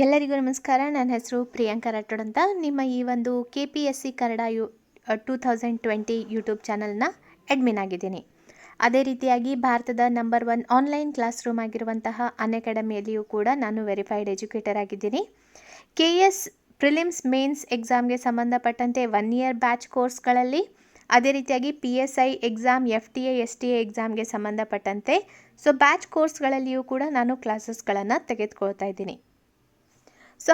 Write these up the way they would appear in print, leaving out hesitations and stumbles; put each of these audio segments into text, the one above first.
ಎಲ್ಲರಿಗೂ ನಮಸ್ಕಾರ. ನನ್ನ ಹೆಸರು ಪ್ರಿಯಾಂಕಾ ರಾಠೋಡ್ ಅಂತ. ನಿಮ್ಮ ಈ ಒಂದು KPSC ಕನ್ನಡ 2020 ಯೂಟ್ಯೂಬ್ ಚಾನಲ್ನ ಅಡ್ಮಿನ್ ಆಗಿದ್ದೀನಿ. ಅದೇ ರೀತಿಯಾಗಿ ಭಾರತದ ನಂಬರ್ 1 ಆನ್ಲೈನ್ ಕ್ಲಾಸ್ ರೂಮ್ ಆಗಿರುವಂತಹ ಅನ್ಅಕಾಡೆಮಿಯಲ್ಲಿಯೂ ಕೂಡ ನಾನು ವೆರಿಫೈಡ್ ಎಜುಕೇಟರ್ ಆಗಿದ್ದೀನಿ. KS ಪ್ರಿಲಿಮ್ಸ್ ಮೇನ್ಸ್ ಎಕ್ಸಾಮ್ಗೆ ಸಂಬಂಧಪಟ್ಟಂತೆ 1 ಇಯರ್ ಬ್ಯಾಚ್ ಕೋರ್ಸ್ಗಳಲ್ಲಿ, ಅದೇ ರೀತಿಯಾಗಿ PSI ಎಕ್ಸಾಮ್, FTA STA ಎಕ್ಸಾಮ್ಗೆ ಸಂಬಂಧಪಟ್ಟಂತೆ ಬ್ಯಾಚ್ ಕೋರ್ಸ್ಗಳಲ್ಲಿಯೂ ಕೂಡ ನಾನು ಕ್ಲಾಸಸ್ಗಳನ್ನು ತೆಗೆದುಕೊಳ್ತಾ ಇದ್ದೀನಿ.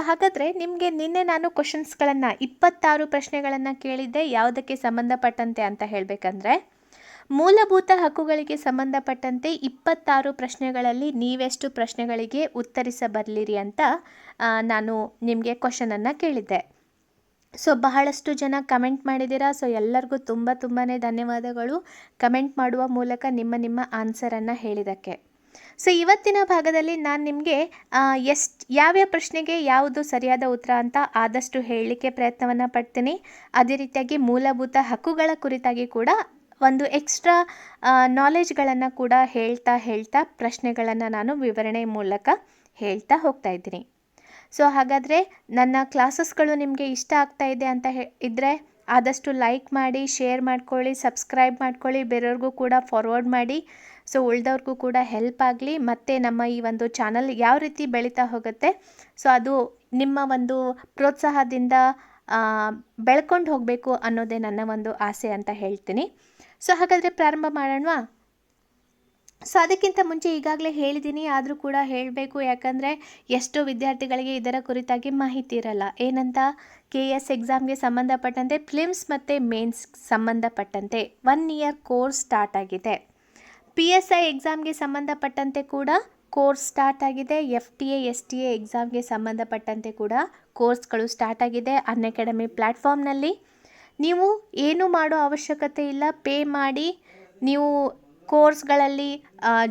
ಹಾಗಾದರೆ ನಿಮಗೆ ನಿನ್ನೆ ನಾನು ಕ್ವಶನ್ಸ್ಗಳನ್ನು 26 ಪ್ರಶ್ನೆಗಳನ್ನು ಕೇಳಿದ್ದೆ. ಯಾವುದಕ್ಕೆ ಸಂಬಂಧಪಟ್ಟಂತೆ ಅಂತ ಹೇಳಬೇಕಂದ್ರೆ, ಮೂಲಭೂತ ಹಕ್ಕುಗಳಿಗೆ ಸಂಬಂಧಪಟ್ಟಂತೆ 26 ಪ್ರಶ್ನೆಗಳಲ್ಲಿ ನೀವೆಷ್ಟು ಪ್ರಶ್ನೆಗಳಿಗೆ ಉತ್ತರಿಸಬಲ್ಲಿರಿ ಅಂತ ನಾನು ನಿಮಗೆ ಕ್ವಶನನ್ನು ಕೇಳಿದ್ದೆ. ಬಹಳಷ್ಟು ಜನ ಕಮೆಂಟ್ ಮಾಡಿದ್ದೀರಾ. ಎಲ್ಲರಿಗೂ ತುಂಬಾ ಧನ್ಯವಾದಗಳು ಕಮೆಂಟ್ ಮಾಡುವ ಮೂಲಕ ನಿಮ್ಮ ಆನ್ಸರನ್ನು ಹೇಳಿದ್ದಕ್ಕೆ. ಇವತ್ತಿನ ಭಾಗದಲ್ಲಿ ನಾನು ನಿಮಗೆ ಯಾವ್ಯಾವ ಪ್ರಶ್ನೆಗೆ ಯಾವುದು ಸರಿಯಾದ ಉತ್ತರ ಅಂತ ಆದಷ್ಟು ಹೇಳಲಿಕ್ಕೆ ಪ್ರಯತ್ನವನ್ನು ಪಡ್ತೀನಿ. ಅದೇ ರೀತಿಯಾಗಿ ಮೂಲಭೂತ ಹಕ್ಕುಗಳ ಕುರಿತಾಗಿ ಕೂಡ ಒಂದು ಎಕ್ಸ್ಟ್ರಾ ನಾಲೆಜ್ಗಳನ್ನು ಕೂಡ ಹೇಳ್ತಾ ಪ್ರಶ್ನೆಗಳನ್ನು ನಾನು ವಿವರಣೆ ಮೂಲಕ ಹೇಳ್ತಾ ಹೋಗ್ತಾ ಇದ್ದೀನಿ. ಹಾಗಾದರೆ ನನ್ನ ಕ್ಲಾಸಸ್ಗಳು ನಿಮಗೆ ಇಷ್ಟ ಆಗ್ತಾ ಇದೆ ಅಂತ ಇದ್ದರೆ ಆದಷ್ಟು ಲೈಕ್ ಮಾಡಿ, ಶೇರ್ ಮಾಡ್ಕೊಳ್ಳಿ, ಸಬ್ಸ್ಕ್ರೈಬ್ ಮಾಡ್ಕೊಳ್ಳಿ, ಬೇರೆಯವ್ರಿಗೂ ಕೂಡ ಫಾರ್ವರ್ಡ್ ಮಾಡಿ. ಉಳಿದವ್ರಿಗೂ ಕೂಡ ಹೆಲ್ಪ್ ಆಗಲಿ. ಮತ್ತು ನಮ್ಮ ಈ ಒಂದು ಚಾನಲ್ ಯಾವ ರೀತಿ ಬೆಳೀತಾ ಹೋಗುತ್ತೆ, ಅದು ನಿಮ್ಮ ಒಂದು ಪ್ರೋತ್ಸಾಹದಿಂದ ಬೆಳ್ಕೊಂಡು ಹೋಗಬೇಕು ಅನ್ನೋದೇ ನನ್ನ ಒಂದು ಆಸೆ ಅಂತ ಹೇಳ್ತೀನಿ. ಹಾಗಾದರೆ ಪ್ರಾರಂಭ ಮಾಡೋಣವಾ? ಅದಕ್ಕಿಂತ ಮುಂಚೆ ಈಗಾಗಲೇ ಹೇಳಿದ್ದೀನಿ, ಆದರೂ ಕೂಡ ಹೇಳಬೇಕು. ಯಾಕಂದರೆ ಎಷ್ಟೋ ವಿದ್ಯಾರ್ಥಿಗಳಿಗೆ ಇದರ ಕುರಿತಾಗಿ ಮಾಹಿತಿ ಇರಲ್ಲ. ಏನಂತ, KS ಎಕ್ಸಾಮ್ಗೆ ಸಂಬಂಧಪಟ್ಟಂತೆ ಪ್ರಿಲಿಮ್ಸ್ ಮತ್ತು ಮೇನ್ಸ್ ಸಂಬಂಧಪಟ್ಟಂತೆ 1 ಇಯರ್ ಕೋರ್ಸ್ ಸ್ಟಾರ್ಟ್ ಆಗಿದೆ. PSI ಎಕ್ಸಾಮ್ಗೆ ಸಂಬಂಧಪಟ್ಟಂತೆ ಕೂಡ ಕೋರ್ಸ್ ಸ್ಟಾರ್ಟ್ ಆಗಿದೆ. FTA STA ಎಕ್ಸಾಮ್ಗೆ ಸಂಬಂಧಪಟ್ಟಂತೆ ಕೂಡ ಕೋರ್ಸ್ಗಳು ಸ್ಟಾರ್ಟ್ ಆಗಿದೆ ಅನ್ಅಕಾಡೆಮಿ ಪ್ಲ್ಯಾಟ್ಫಾರ್ಮ್ನಲ್ಲಿ. ನೀವು ಏನು ಮಾಡೋ ಅವಶ್ಯಕತೆ ಇಲ್ಲ. ಪೇ ಮಾಡಿ ನೀವು ಕೋರ್ಸ್ಗಳಲ್ಲಿ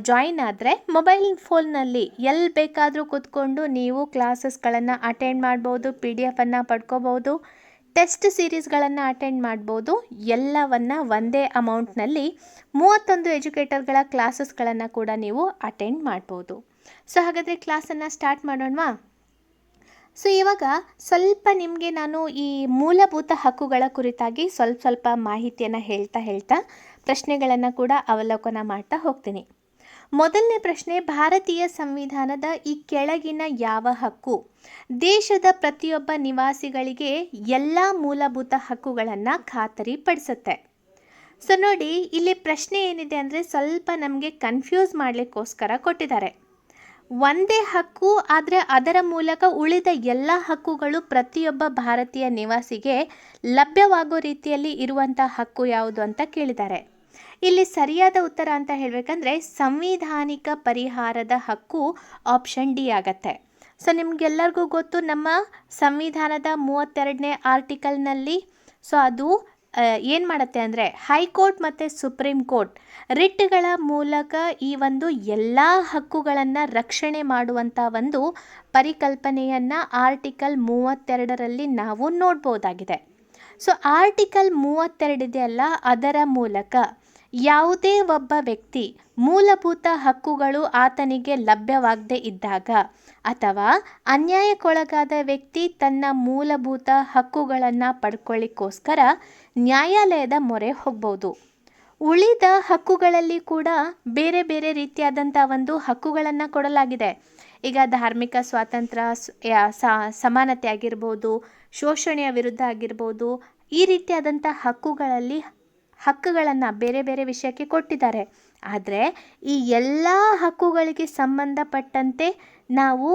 ಜಾಯಿನ್ ಆದರೆ ಮೊಬೈಲ್ ಫೋನ್ನಲ್ಲಿ ಎಲ್ಲಿ ಬೇಕಾದರೂ ಕೂತ್ಕೊಂಡು ನೀವು ಕ್ಲಾಸಸ್ಗಳನ್ನು ಅಟೆಂಡ್ ಮಾಡ್ಬೋದು, PDF ಪಡ್ಕೋಬೋದು, ಟೆಸ್ಟ್ ಸೀರೀಸ್ಗಳನ್ನು ಅಟೆಂಡ್ ಮಾಡ್ಬೋದು. ಎಲ್ಲವನ್ನು ಒಂದೇ ಅಮೌಂಟ್ನಲ್ಲಿ 31 ಎಜುಕೇಟರ್ಗಳ ಕ್ಲಾಸಸ್ಗಳನ್ನು ಕೂಡ ನೀವು ಅಟೆಂಡ್ ಮಾಡ್ಬೋದು. ಹಾಗಾದರೆ ಕ್ಲಾಸನ್ನು ಸ್ಟಾರ್ಟ್ ಮಾಡೋಣವಾ? ಇವಾಗ ಸ್ವಲ್ಪ ನಿಮಗೆ ನಾನು ಈ ಮೂಲಭೂತ ಹಕ್ಕುಗಳ ಕುರಿತಾಗಿ ಸ್ವಲ್ಪ ಮಾಹಿತಿಯನ್ನು ಹೇಳ್ತಾ ಪ್ರಶ್ನೆಗಳನ್ನು ಕೂಡ ಅವಲೋಕನ ಮಾಡ್ತಾ ಹೋಗ್ತೀನಿ. ಮೊದಲನೇ ಪ್ರಶ್ನೆ, ಭಾರತೀಯ ಸಂವಿಧಾನದ ಈ ಕೆಳಗಿನ ಯಾವ ಹಕ್ಕು ದೇಶದ ಪ್ರತಿಯೊಬ್ಬ ನಿವಾಸಿಗಳಿಗೆ ಎಲ್ಲ ಮೂಲಭೂತ ಹಕ್ಕುಗಳನ್ನು ಖಾತರಿಪಡಿಸುತ್ತೆ? ನೋಡಿ, ಇಲ್ಲಿ ಪ್ರಶ್ನೆ ಏನಿದೆ ಅಂದರೆ ಸ್ವಲ್ಪ ನಮಗೆ ಕನ್ಫ್ಯೂಸ್ ಮಾಡಲಿಕ್ಕೋಸ್ಕರ ಕೊಟ್ಟಿದ್ದಾರೆ. ಒಂದೇ ಹಕ್ಕು, ಆದರೆ ಅದರ ಮೂಲಕ ಉಳಿದ ಎಲ್ಲ ಹಕ್ಕುಗಳು ಪ್ರತಿಯೊಬ್ಬ ಭಾರತೀಯ ನಿವಾಸಿಗೆ ಲಭ್ಯವಾಗೋ ರೀತಿಯಲ್ಲಿ ಇರುವಂಥ ಹಕ್ಕು ಯಾವುದು ಅಂತ ಕೇಳಿದ್ದಾರೆ. ಇಲ್ಲಿ ಸರಿಯಾದ ಉತ್ತರ ಅಂತ ಹೇಳಬೇಕಂದ್ರೆ ಸಂವಿಧಾನಿಕ ಪರಿಹಾರದ ಹಕ್ಕು ಆಪ್ಷನ್ ಡಿ ಆಗತ್ತೆ. ನಿಮಗೆಲ್ಲರಿಗೂ ಗೊತ್ತು, ನಮ್ಮ ಸಂವಿಧಾನದ 32ನೇ ಆರ್ಟಿಕಲ್ನಲ್ಲಿ ಅದು ಏನು ಮಾಡುತ್ತೆ ಅಂದರೆ ಹೈಕೋರ್ಟ್ ಮತ್ತು ಸುಪ್ರೀಂ ಕೋರ್ಟ್ ರಿಟ್ಗಳ ಮೂಲಕ ಈ ಒಂದು ಎಲ್ಲ ಹಕ್ಕುಗಳನ್ನು ರಕ್ಷಣೆ ಮಾಡುವಂಥ ಒಂದು ಪರಿಕಲ್ಪನೆಯನ್ನು ಆರ್ಟಿಕಲ್ 32ರಲ್ಲಿ ನಾವು ನೋಡ್ಬೋದಾಗಿದೆ. ಆರ್ಟಿಕಲ್ 32 ಇದೆಯಲ್ಲ, ಅದರ ಮೂಲಕ ಯಾವುದೇ ಒಬ್ಬ ವ್ಯಕ್ತಿ ಮೂಲಭೂತ ಹಕ್ಕುಗಳು ಆತನಿಗೆ ಲಭ್ಯವಾಗದೇ ಇದ್ದಾಗ ಅಥವಾ ಅನ್ಯಾಯಕ್ಕೊಳಗಾದ ವ್ಯಕ್ತಿ ತನ್ನ ಮೂಲಭೂತ ಹಕ್ಕುಗಳನ್ನು ಪಡ್ಕೊಳ್ಳಿಕ್ಕೋಸ್ಕರ ನ್ಯಾಯಾಲಯದ ಮೊರೆ ಹೋಗ್ಬೋದು. ಉಳಿದ ಹಕ್ಕುಗಳಲ್ಲಿ ಕೂಡ ಬೇರೆ ಬೇರೆ ರೀತಿಯಾದಂಥ ಒಂದು ಹಕ್ಕುಗಳನ್ನು ಕೊಡಲಾಗಿದೆ. ಈಗ ಧಾರ್ಮಿಕ ಸ್ವಾತಂತ್ರ್ಯ, ಸಮಾನತೆ ಆಗಿರ್ಬೋದು, ಶೋಷಣೆಯ ವಿರುದ್ಧ ಆಗಿರ್ಬೋದು, ಈ ರೀತಿಯಾದಂಥ ಹಕ್ಕುಗಳನ್ನು ಬೇರೆ ಬೇರೆ ವಿಷಯಕ್ಕೆ ಕೊಟ್ಟಿದ್ದಾರೆ. ಆದರೆ ಈ ಎಲ್ಲ ಹಕ್ಕುಗಳಿಗೆ ಸಂಬಂಧಪಟ್ಟಂತೆ ನಾವು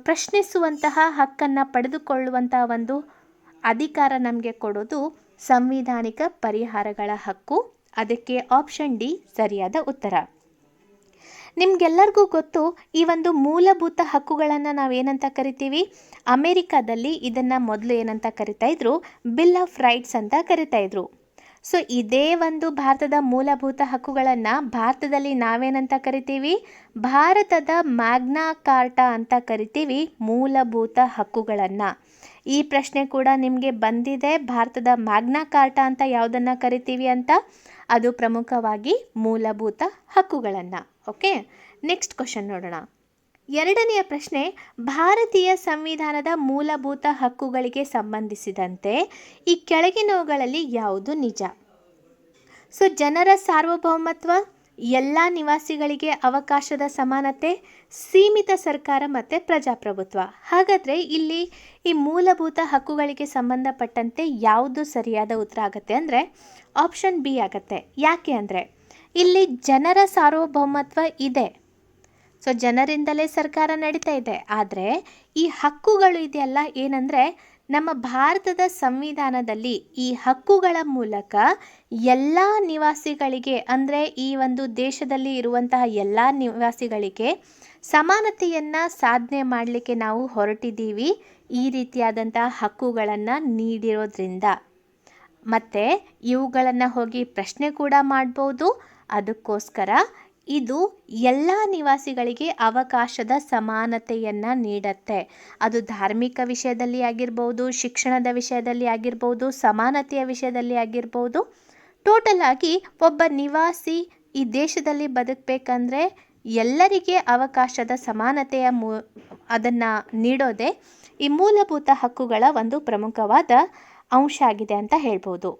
ಪ್ರಶ್ನಿಸುವಂತಹ ಹಕ್ಕನ್ನು ಪಡೆದುಕೊಳ್ಳುವಂತಹ ಒಂದು ಅಧಿಕಾರ ನಮಗೆ ಕೊಡೋದು ಸಂವಿಧಾನಿಕ ಪರಿಹಾರಗಳ ಹಕ್ಕು. ಅದಕ್ಕೆ ಆಪ್ಷನ್ ಡಿ ಸರಿಯಾದ ಉತ್ತರ. ನಿಮಗೆಲ್ಲರಿಗೂ ಗೊತ್ತು, ಈ ಒಂದು ಮೂಲಭೂತ ಹಕ್ಕುಗಳನ್ನು ನಾವೇನಂತ ಕರಿತೀವಿ? ಅಮೇರಿಕಾದಲ್ಲಿ ಇದನ್ನು ಮೊದಲು ಏನಂತ ಕರಿತಾ ಇದ್ರು? ಬಿಲ್ ಆಫ್ ರೈಟ್ಸ್ ಅಂತ ಕರಿತಾ ಇದ್ರು. ಇದೇ ಒಂದು ಭಾರತದ ಮೂಲಭೂತ ಹಕ್ಕುಗಳನ್ನು ಭಾರತದಲ್ಲಿ ನಾವೇನಂತ ಕರಿತೀವಿ? ಭಾರತದ ಮ್ಯಾಗ್ನಾ ಕಾರ್ಟಾ ಅಂತ ಕರಿತೀವಿ ಮೂಲಭೂತ ಹಕ್ಕುಗಳನ್ನು. ಈ ಪ್ರಶ್ನೆ ಕೂಡ ನಿಮಗೆ ಬಂದಿದೆ. ಭಾರತದ ಮ್ಯಾಗ್ನಾ ಕಾರ್ಟಾ ಅಂತ ಯಾವುದನ್ನು ಕರಿತೀವಿ ಅಂತ? ಅದು ಪ್ರಮುಖವಾಗಿ ಮೂಲಭೂತ ಹಕ್ಕುಗಳನ್ನು. ಓಕೆ, ನೆಕ್ಸ್ಟ್ ಕ್ವಶನ್ ನೋಡೋಣ. ಎರಡನೆಯ ಪ್ರಶ್ನೆ, ಭಾರತೀಯ ಸಂವಿಧಾನದ ಮೂಲಭೂತ ಹಕ್ಕುಗಳಿಗೆ ಸಂಬಂಧಿಸಿದಂತೆ ಈ ಕೆಳಗಿನವುಗಳಲ್ಲಿ ಯಾವುದು ನಿಜ? ಸೊ ಜನರ ಸಾರ್ವಭೌಮತ್ವ, ಎಲ್ಲ ನಿವಾಸಿಗಳಿಗೆ ಅವಕಾಶದ ಸಮಾನತೆ, ಸೀಮಿತ ಸರ್ಕಾರ ಮತ್ತು ಪ್ರಜಾಪ್ರಭುತ್ವ. ಹಾಗಾದರೆ ಇಲ್ಲಿ ಈ ಮೂಲಭೂತ ಹಕ್ಕುಗಳಿಗೆ ಸಂಬಂಧಪಟ್ಟಂತೆ ಯಾವುದು ಸರಿಯಾದ ಉತ್ತರ ಆಗುತ್ತೆ ಅಂದರೆ ಆಪ್ಷನ್ ಬಿ ಆಗುತ್ತೆ. ಯಾಕೆ ಅಂದರೆ ಇಲ್ಲಿ ಜನರ ಸಾರ್ವಭೌಮತ್ವ ಇದೆ. ಸೊ ಜನರಿಂದಲೇ ಸರ್ಕಾರ ನಡೀತಾ ಇದೆ. ಆದರೆ ಈ ಹಕ್ಕುಗಳು ಇದೆಯಲ್ಲ, ಏನಂದರೆ ನಮ್ಮ ಭಾರತದ ಸಂವಿಧಾನದಲ್ಲಿ ಈ ಹಕ್ಕುಗಳ ಮೂಲಕ ಎಲ್ಲ ನಿವಾಸಿಗಳಿಗೆ, ಅಂದರೆ ಈ ಒಂದು ದೇಶದಲ್ಲಿ ಇರುವಂತಹ ಎಲ್ಲ ನಿವಾಸಿಗಳಿಗೆ ಸಮಾನತೆಯನ್ನು ಸಾಧನೆ ಮಾಡಲಿಕ್ಕೆ ನಾವು ಹೊರಟಿದ್ದೀವಿ ಈ ರೀತಿಯಾದಂತಹ ಹಕ್ಕುಗಳನ್ನು ನೀಡಿರೋದ್ರಿಂದ. ಮತ್ತು ಇವುಗಳನ್ನು ಹೋಗಿ ಪ್ರಶ್ನೆ ಕೂಡ ಮಾಡ್ಬೋದು. ಅದಕ್ಕೋಸ್ಕರ ಇದು ಎಲ್ಲ ನಿವಾಸಿಗಳಿಗೆ ಅವಕಾಶದ ಸಮಾನತೆಯನ್ನು ನೀಡುತ್ತೆ. ಅದು ಧಾರ್ಮಿಕ ವಿಷಯದಲ್ಲಿ ಆಗಿರ್ಬೋದು, ಶಿಕ್ಷಣದ ವಿಷಯದಲ್ಲಿ ಆಗಿರ್ಬೋದು, ಸಮಾನತೆಯ ವಿಷಯದಲ್ಲಿ ಆಗಿರ್ಬೋದು. ಟೋಟಲ್ ಆಗಿ ಒಬ್ಬ ನಿವಾಸಿ ಈ ದೇಶದಲ್ಲಿ ಬದುಕಬೇಕಂದ್ರೆ ಎಲ್ಲರಿಗೆ ಅವಕಾಶದ ಸಮಾನತೆಯ ಅದನ್ನು ನೀಡೋದೇ ಈ ಮೂಲಭೂತ ಹಕ್ಕುಗಳ ಒಂದು ಪ್ರಮುಖವಾದ ಅಂಶ ಆಗಿದೆ ಅಂತ ಹೇಳ್ಬೋದು.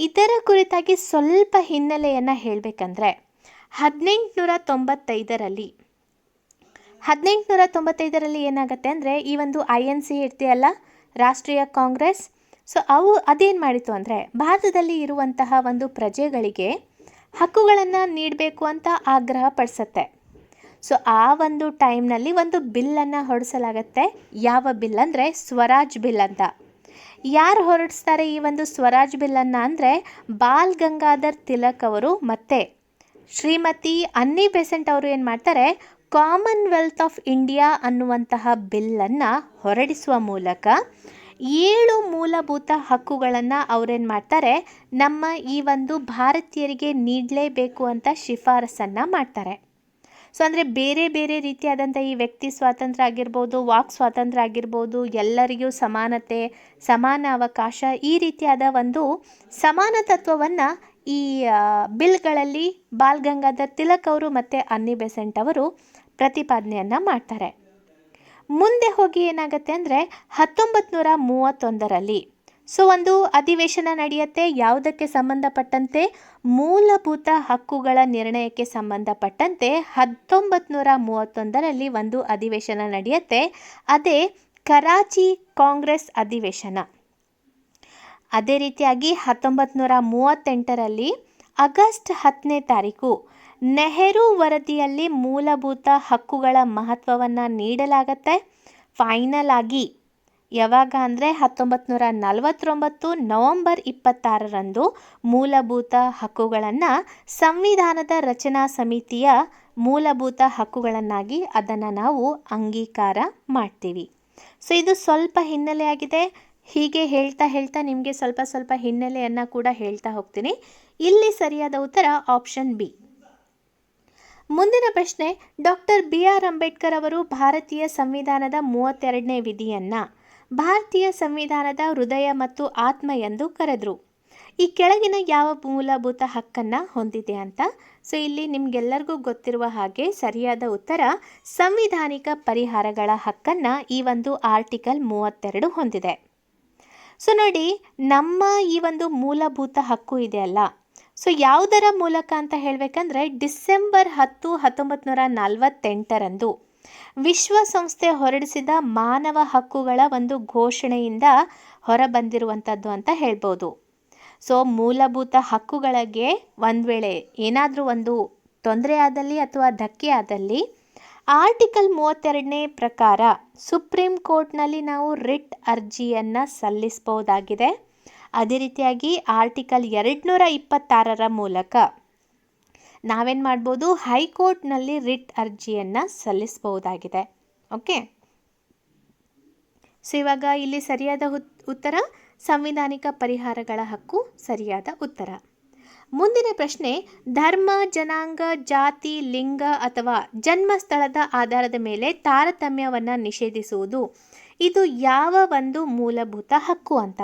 ಇದರ ಕುರಿತಾಗಿ ಸ್ವಲ್ಪ ಹಿನ್ನೆಲೆಯನ್ನು ಹೇಳಬೇಕಂದ್ರೆ 1895ರಲ್ಲಿ ಏನಾಗುತ್ತೆ ಅಂದರೆ ಈ ಒಂದು INC ಇರ್ತೀಯಲ್ಲ, ರಾಷ್ಟ್ರೀಯ ಕಾಂಗ್ರೆಸ್. ಸೊ ಅದೇನು ಮಾಡಿತು ಅಂದರೆ ಭಾರತದಲ್ಲಿ ಇರುವಂತಹ ಒಂದು ಪ್ರಜೆಗಳಿಗೆ ಹಕ್ಕುಗಳನ್ನು ನೀಡಬೇಕು ಅಂತ ಆಗ್ರಹ ಪಡಿಸುತ್ತೆ. ಸೊ ಆ ಒಂದು ಟೈಮ್ನಲ್ಲಿ ಒಂದು ಬಿಲ್ಲನ್ನು ಹೊರಡಿಸಲಾಗತ್ತೆ. ಯಾವ ಬಿಲ್ ಅಂದರೆ ಸ್ವರಾಜ್ ಬಿಲ್ ಅಂತ. ಯಾರು ಹೊರಡಿಸ್ತಾರೆ ಈ ಒಂದು ಸ್ವರಾಜ್ ಬಿಲ್ಲನ್ನು ಅಂದರೆ ಬಾಲ್ ಗಂಗಾಧರ್ ತಿಲಕ್ ಅವರು ಮತ್ತು ಶ್ರೀಮತಿ ಅನ್ನಿ ಬೆಸೆಂಟ್ ಅವರು ಏನು ಮಾಡ್ತಾರೆ, ಕಾಮನ್ವೆಲ್ತ್ ಆಫ್ ಇಂಡಿಯಾ ಅನ್ನುವಂತಹ ಬಿಲ್ಲನ್ನು ಹೊರಡಿಸುವ ಮೂಲಕ 7 ಮೂಲಭೂತ ಹಕ್ಕುಗಳನ್ನು ಅವರೇನು ಮಾಡ್ತಾರೆ, ನಮ್ಮ ಈ ಒಂದು ಭಾರತೀಯರಿಗೆ ನೀಡಲೇಬೇಕು ಅಂತ ಶಿಫಾರಸನ್ನು ಮಾಡ್ತಾರೆ. ಸೊ ಅಂದರೆ ಬೇರೆ ಬೇರೆ ರೀತಿಯಾದಂಥ ಈ ವ್ಯಕ್ತಿ ಸ್ವಾತಂತ್ರ್ಯ ಆಗಿರ್ಬೋದು, ವಾಕ್ ಸ್ವಾತಂತ್ರ್ಯ ಆಗಿರ್ಬೋದು, ಎಲ್ಲರಿಗೂ ಸಮಾನತೆ, ಸಮಾನ ಅವಕಾಶ, ಈ ರೀತಿಯಾದ ಒಂದು ಸಮಾನ ತತ್ವವನ್ನು ಈ ಬಿಲ್ಗಳಲ್ಲಿ ಬಾಲ್ ಗಂಗಾಧರ್ ತಿಲಕ್ ಅವರು ಮತ್ತು ಅನ್ನಿ ಬೆಸೆಂಟ್ ಅವರು ಪ್ರತಿಪಾದನೆಯನ್ನು ಮಾಡ್ತಾರೆ. ಮುಂದೆ ಹೋಗಿ ಏನಾಗುತ್ತೆ ಅಂದರೆ 1931ರಲ್ಲಿ ಸೊ ಒಂದು ಅಧಿವೇಶನ ನಡೆಯುತ್ತೆ. ಯಾವುದಕ್ಕೆ ಸಂಬಂಧಪಟ್ಟಂತೆ? ಮೂಲಭೂತ ಹಕ್ಕುಗಳ ನಿರ್ಣಯಕ್ಕೆ ಸಂಬಂಧಪಟ್ಟಂತೆ 1931ರಲ್ಲಿ ಒಂದು ಅಧಿವೇಶನ ನಡೆಯುತ್ತೆ. ಅದೇ ಕರಾಚಿ ಕಾಂಗ್ರೆಸ್ ಅಧಿವೇಶನ. ಅದೇ ರೀತಿಯಾಗಿ 1938ರಲ್ಲಿ ಆಗಸ್ಟ್ 10ನೇ ತಾರೀಕು ನೆಹರು ವರದಿಯಲ್ಲಿ ಮೂಲಭೂತ ಹಕ್ಕುಗಳ ಮಹತ್ವವನ್ನು ನೀಡಲಾಗತ್ತೆ. ಫೈನಲ್ ಆಗಿ ಯಾವಾಗ ಅಂದರೆ 1949 ನವೆಂಬರ್ 26ರಂದು ಮೂಲಭೂತ ಹಕ್ಕುಗಳನ್ನು ಸಂವಿಧಾನದ ರಚನಾ ಸಮಿತಿಯ ಮೂಲಭೂತ ಹಕ್ಕುಗಳನ್ನಾಗಿ ಅದನ್ನು ನಾವು ಅಂಗೀಕಾರ ಮಾಡ್ತೀವಿ. ಸೊ ಇದು ಸ್ವಲ್ಪ ಹಿನ್ನೆಲೆಯಾಗಿದೆ. ಹೀಗೆ ಹೇಳ್ತಾ ನಿಮಗೆ ಸ್ವಲ್ಪ ಹಿನ್ನೆಲೆಯನ್ನು ಕೂಡ ಹೇಳ್ತಾ ಹೋಗ್ತೀನಿ. ಇಲ್ಲಿ ಸರಿಯಾದ ಉತ್ತರ ಆಪ್ಷನ್ ಬಿ. ಮುಂದಿನ ಪ್ರಶ್ನೆ, ಡಾಕ್ಟರ್ BR ಅಂಬೇಡ್ಕರ್ ಅವರು ಭಾರತೀಯ ಸಂವಿಧಾನದ 32ನೇ ವಿಧಿಯನ್ನು ಭಾರತೀಯ ಸಂವಿಧಾನದ ಹೃದಯ ಮತ್ತು ಆತ್ಮ ಎಂದು ಕರೆದರು. ಈ ಕೆಳಗಿನ ಯಾವ ಮೂಲಭೂತ ಹಕ್ಕನ್ನು ಹೊಂದಿದೆ ಅಂತ. ಸೊ ಇಲ್ಲಿ ನಿಮಗೆಲ್ಲರಿಗೂ ಗೊತ್ತಿರುವ ಹಾಗೆ ಸರಿಯಾದ ಉತ್ತರ ಸಂವಿಧಾನಿಕ ಪರಿಹಾರಗಳ ಹಕ್ಕನ್ನು ಈ ಒಂದು ಆರ್ಟಿಕಲ್ 32 ಹೊಂದಿದೆ. ಸೊ ನೋಡಿ, ನಮ್ಮ ಈ ಒಂದು ಮೂಲಭೂತ ಹಕ್ಕು ಇದೆಯಲ್ಲ, ಸೊ ಯಾವುದರ ಮೂಲಕ ಅಂತ ಹೇಳಬೇಕಂದ್ರೆ ಡಿಸೆಂಬರ್ 10, 1948ರಂದು ವಿಶ್ವಸಂಸ್ಥೆ ಹೊರಡಿಸಿದ ಮಾನವ ಹಕ್ಕುಗಳ ಒಂದು ಘೋಷಣೆಯಿಂದ ಹೊರಬಂದಿರುವಂಥದ್ದು ಅಂತ ಹೇಳ್ಬೋದು. ಸೊ ಮೂಲಭೂತ ಹಕ್ಕುಗಳಿಗೆ ಒಂದು ವೇಳೆ ಏನಾದರೂ ಒಂದು ತೊಂದರೆ ಆದಲ್ಲಿ ಅಥವಾ ಧಕ್ಕೆ ಆದಲ್ಲಿ ಆರ್ಟಿಕಲ್ 32ನೇ ಪ್ರಕಾರ ಸುಪ್ರೀಂ ಕೋರ್ಟ್ನಲ್ಲಿ ನಾವು ರಿಟ್ ಅರ್ಜಿಯನ್ನು ಸಲ್ಲಿಸಬಹುದಾಗಿದೆ. ಅದೇ ರೀತಿಯಾಗಿ ಆರ್ಟಿಕಲ್ 226ರ ಮೂಲಕ ನಾವೇನು ಮಾಡ್ಬೋದು, ಹೈಕೋರ್ಟ್ನಲ್ಲಿ ರಿಟ್ ಅರ್ಜಿಯನ್ನು ಸಲ್ಲಿಸಬಹುದಾಗಿದೆ. ಓಕೆ, ಸೊ ಇವಾಗ ಇಲ್ಲಿ ಸರಿಯಾದ ಉತ್ತರ ಸಂವಿಧಾನಿಕ ಪರಿಹಾರಗಳ ಹಕ್ಕು ಸರಿಯಾದ ಉತ್ತರ. ಮುಂದಿನ ಪ್ರಶ್ನೆ, ಧರ್ಮ, ಜನಾಂಗ, ಜಾತಿ, ಲಿಂಗ ಅಥವಾ ಜನ್ಮಸ್ಥಳದ ಆಧಾರದ ಮೇಲೆ ತಾರತಮ್ಯವನ್ನು ನಿಷೇಧಿಸುವುದು ಇದು ಯಾವ ಒಂದು ಮೂಲಭೂತ ಹಕ್ಕು ಅಂತ.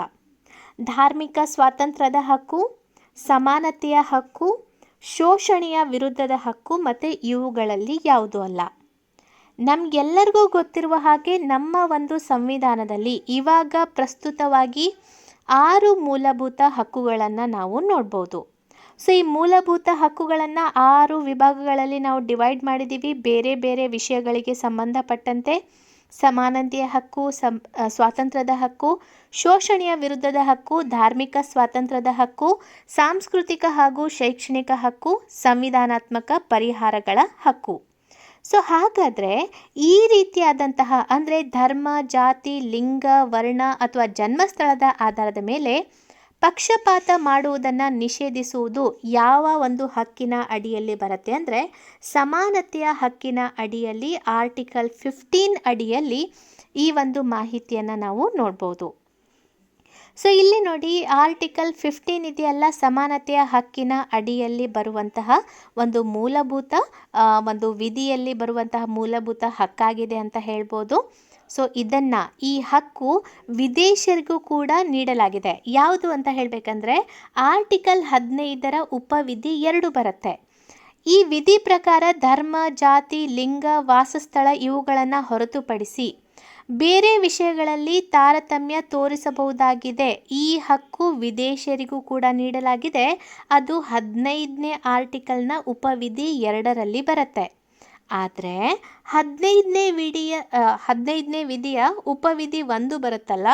ಧಾರ್ಮಿಕ ಸ್ವಾತಂತ್ರ್ಯದ ಹಕ್ಕು, ಸಮಾನತೆಯ ಹಕ್ಕು, ಶೋಷಣೆಯ ವಿರುದ್ಧದ ಹಕ್ಕು ಮತ್ತು ಇವುಗಳಲ್ಲಿ ಯಾವುದೂ ಅಲ್ಲ. ನಮಗೆಲ್ಲರಿಗೂ ಗೊತ್ತಿರುವ ಹಾಗೆ ನಮ್ಮ ಒಂದು ಸಂವಿಧಾನದಲ್ಲಿ ಇವಾಗ ಪ್ರಸ್ತುತವಾಗಿ 6 ಮೂಲಭೂತ ಹಕ್ಕುಗಳನ್ನು ನಾವು ನೋಡ್ಬೋದು. ಸೊ ಈ ಮೂಲಭೂತ ಹಕ್ಕುಗಳನ್ನು 6 ವಿಭಾಗಗಳಲ್ಲಿ ನಾವು ಡಿವೈಡ್ ಮಾಡಿದ್ದೀವಿ. ಬೇರೆ ಬೇರೆ ವಿಷಯಗಳಿಗೆ ಸಂಬಂಧಪಟ್ಟಂತೆ ಸಮಾನತೆಯ ಹಕ್ಕು, ಸ್ವಾತಂತ್ರ್ಯದ ಹಕ್ಕು, ಶೋಷಣೆಯ ವಿರುದ್ಧದ ಹಕ್ಕು, ಧಾರ್ಮಿಕ ಸ್ವಾತಂತ್ರ್ಯದ ಹಕ್ಕು, ಸಾಂಸ್ಕೃತಿಕ ಹಾಗೂ ಶೈಕ್ಷಣಿಕ ಹಕ್ಕು, ಸಂವಿಧಾನಾತ್ಮಕ ಪರಿಹಾರಗಳ ಹಕ್ಕು. ಸೊ ಹಾಗಾದರೆ ಈ ರೀತಿಯಾದಂತಹ ಅಂದರೆ ಧರ್ಮ, ಜಾತಿ, ಲಿಂಗ, ವರ್ಣ ಅಥವಾ ಜನ್ಮಸ್ಥಳದ ಆಧಾರದ ಮೇಲೆ ಪಕ್ಷಪಾತ ಮಾಡುವುದನ್ನು ನಿಷೇಧಿಸುವುದು ಯಾವ ಒಂದು ಹಕ್ಕಿನ ಅಡಿಯಲ್ಲಿ ಬರುತ್ತೆ ಅಂದರೆ ಸಮಾನತೆಯ ಹಕ್ಕಿನ ಅಡಿಯಲ್ಲಿ ಆರ್ಟಿಕಲ್ 15 ಅಡಿಯಲ್ಲಿ ಈ ಒಂದು ಮಾಹಿತಿಯನ್ನು ನಾವು ನೋಡ್ಬೋದು. ಸೊ ಇಲ್ಲಿ ನೋಡಿ, ಆರ್ಟಿಕಲ್ 15 ಇದೆಯಲ್ಲ, ಸಮಾನತೆಯ ಹಕ್ಕಿನ ಅಡಿಯಲ್ಲಿ ಬರುವಂತಹ ಒಂದು ಮೂಲಭೂತ ಒಂದು ವಿಧಿಯಲ್ಲಿ ಬರುವಂತಹ ಮೂಲಭೂತ ಹಕ್ಕಾಗಿದೆ ಅಂತ ಹೇಳ್ಬೋದು. ಸೊ ಇದನ್ನು, ಈ ಹಕ್ಕು ವಿದೇಶಿಯರಿಗೂ ಕೂಡ ನೀಡಲಾಗಿದೆ. ಯಾವುದು ಅಂತ ಹೇಳಬೇಕಂದ್ರೆ ಆರ್ಟಿಕಲ್ 15ರ ಉಪವಿಧಿ 2 ಬರುತ್ತೆ. ಈ ವಿಧಿ ಪ್ರಕಾರ ಧರ್ಮ, ಜಾತಿ, ಲಿಂಗ, ವಾಸಸ್ಥಳ ಇವುಗಳನ್ನು ಹೊರತುಪಡಿಸಿ ಬೇರೆ ವಿಷಯಗಳಲ್ಲಿ ತಾರತಮ್ಯ ತೋರಿಸಬಹುದಾಗಿದೆ. ಈ ಹಕ್ಕು ವಿದೇಶಿಯರಿಗೂ ಕೂಡ ನೀಡಲಾಗಿದೆ. ಅದು 15ನೇ ಆರ್ಟಿಕಲ್ನ ಉಪವಿಧಿ 2ರಲ್ಲಿ ಬರುತ್ತೆ. ಆದರೆ 15ನೇ ವಿಧಿಯ ಉಪವಿಧಿ 1 ಬರುತ್ತಲ್ಲ,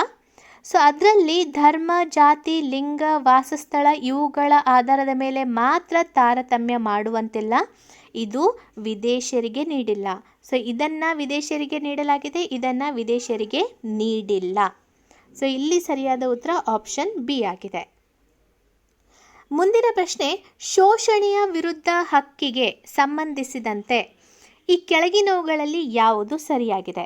ಸೊ ಅದರಲ್ಲಿ ಧರ್ಮ, ಜಾತಿ, ಲಿಂಗ, ವಾಸಸ್ಥಳ ಇವುಗಳ ಆಧಾರದ ಮೇಲೆ ಮಾತ್ರ ತಾರತಮ್ಯ ಮಾಡುವಂತಿಲ್ಲ. ಇದು ವಿದೇಶಿಯರಿಗೆ ನೀಡಿಲ್ಲ. ಸೊ ಇದನ್ನು ವಿದೇಶಿಯರಿಗೆ ನೀಡಲಾಗಿದೆ, ಇದನ್ನು ವಿದೇಶಿಯರಿಗೆ ನೀಡಿಲ್ಲ. ಸೊ ಇಲ್ಲಿ ಸರಿಯಾದ ಉತ್ತರ ಆಪ್ಷನ್ ಬಿ ಆಗಿದೆ. ಮುಂದಿನ ಪ್ರಶ್ನೆ, ಶೋಷಣೆಯ ವಿರುದ್ಧ ಹಕ್ಕಿಗೆ ಸಂಬಂಧಿಸಿದಂತೆ ಈ ಕೆಳಗಿನವುಗಳಲ್ಲಿ ಯಾವುದು ಸರಿಯಾಗಿದೆ?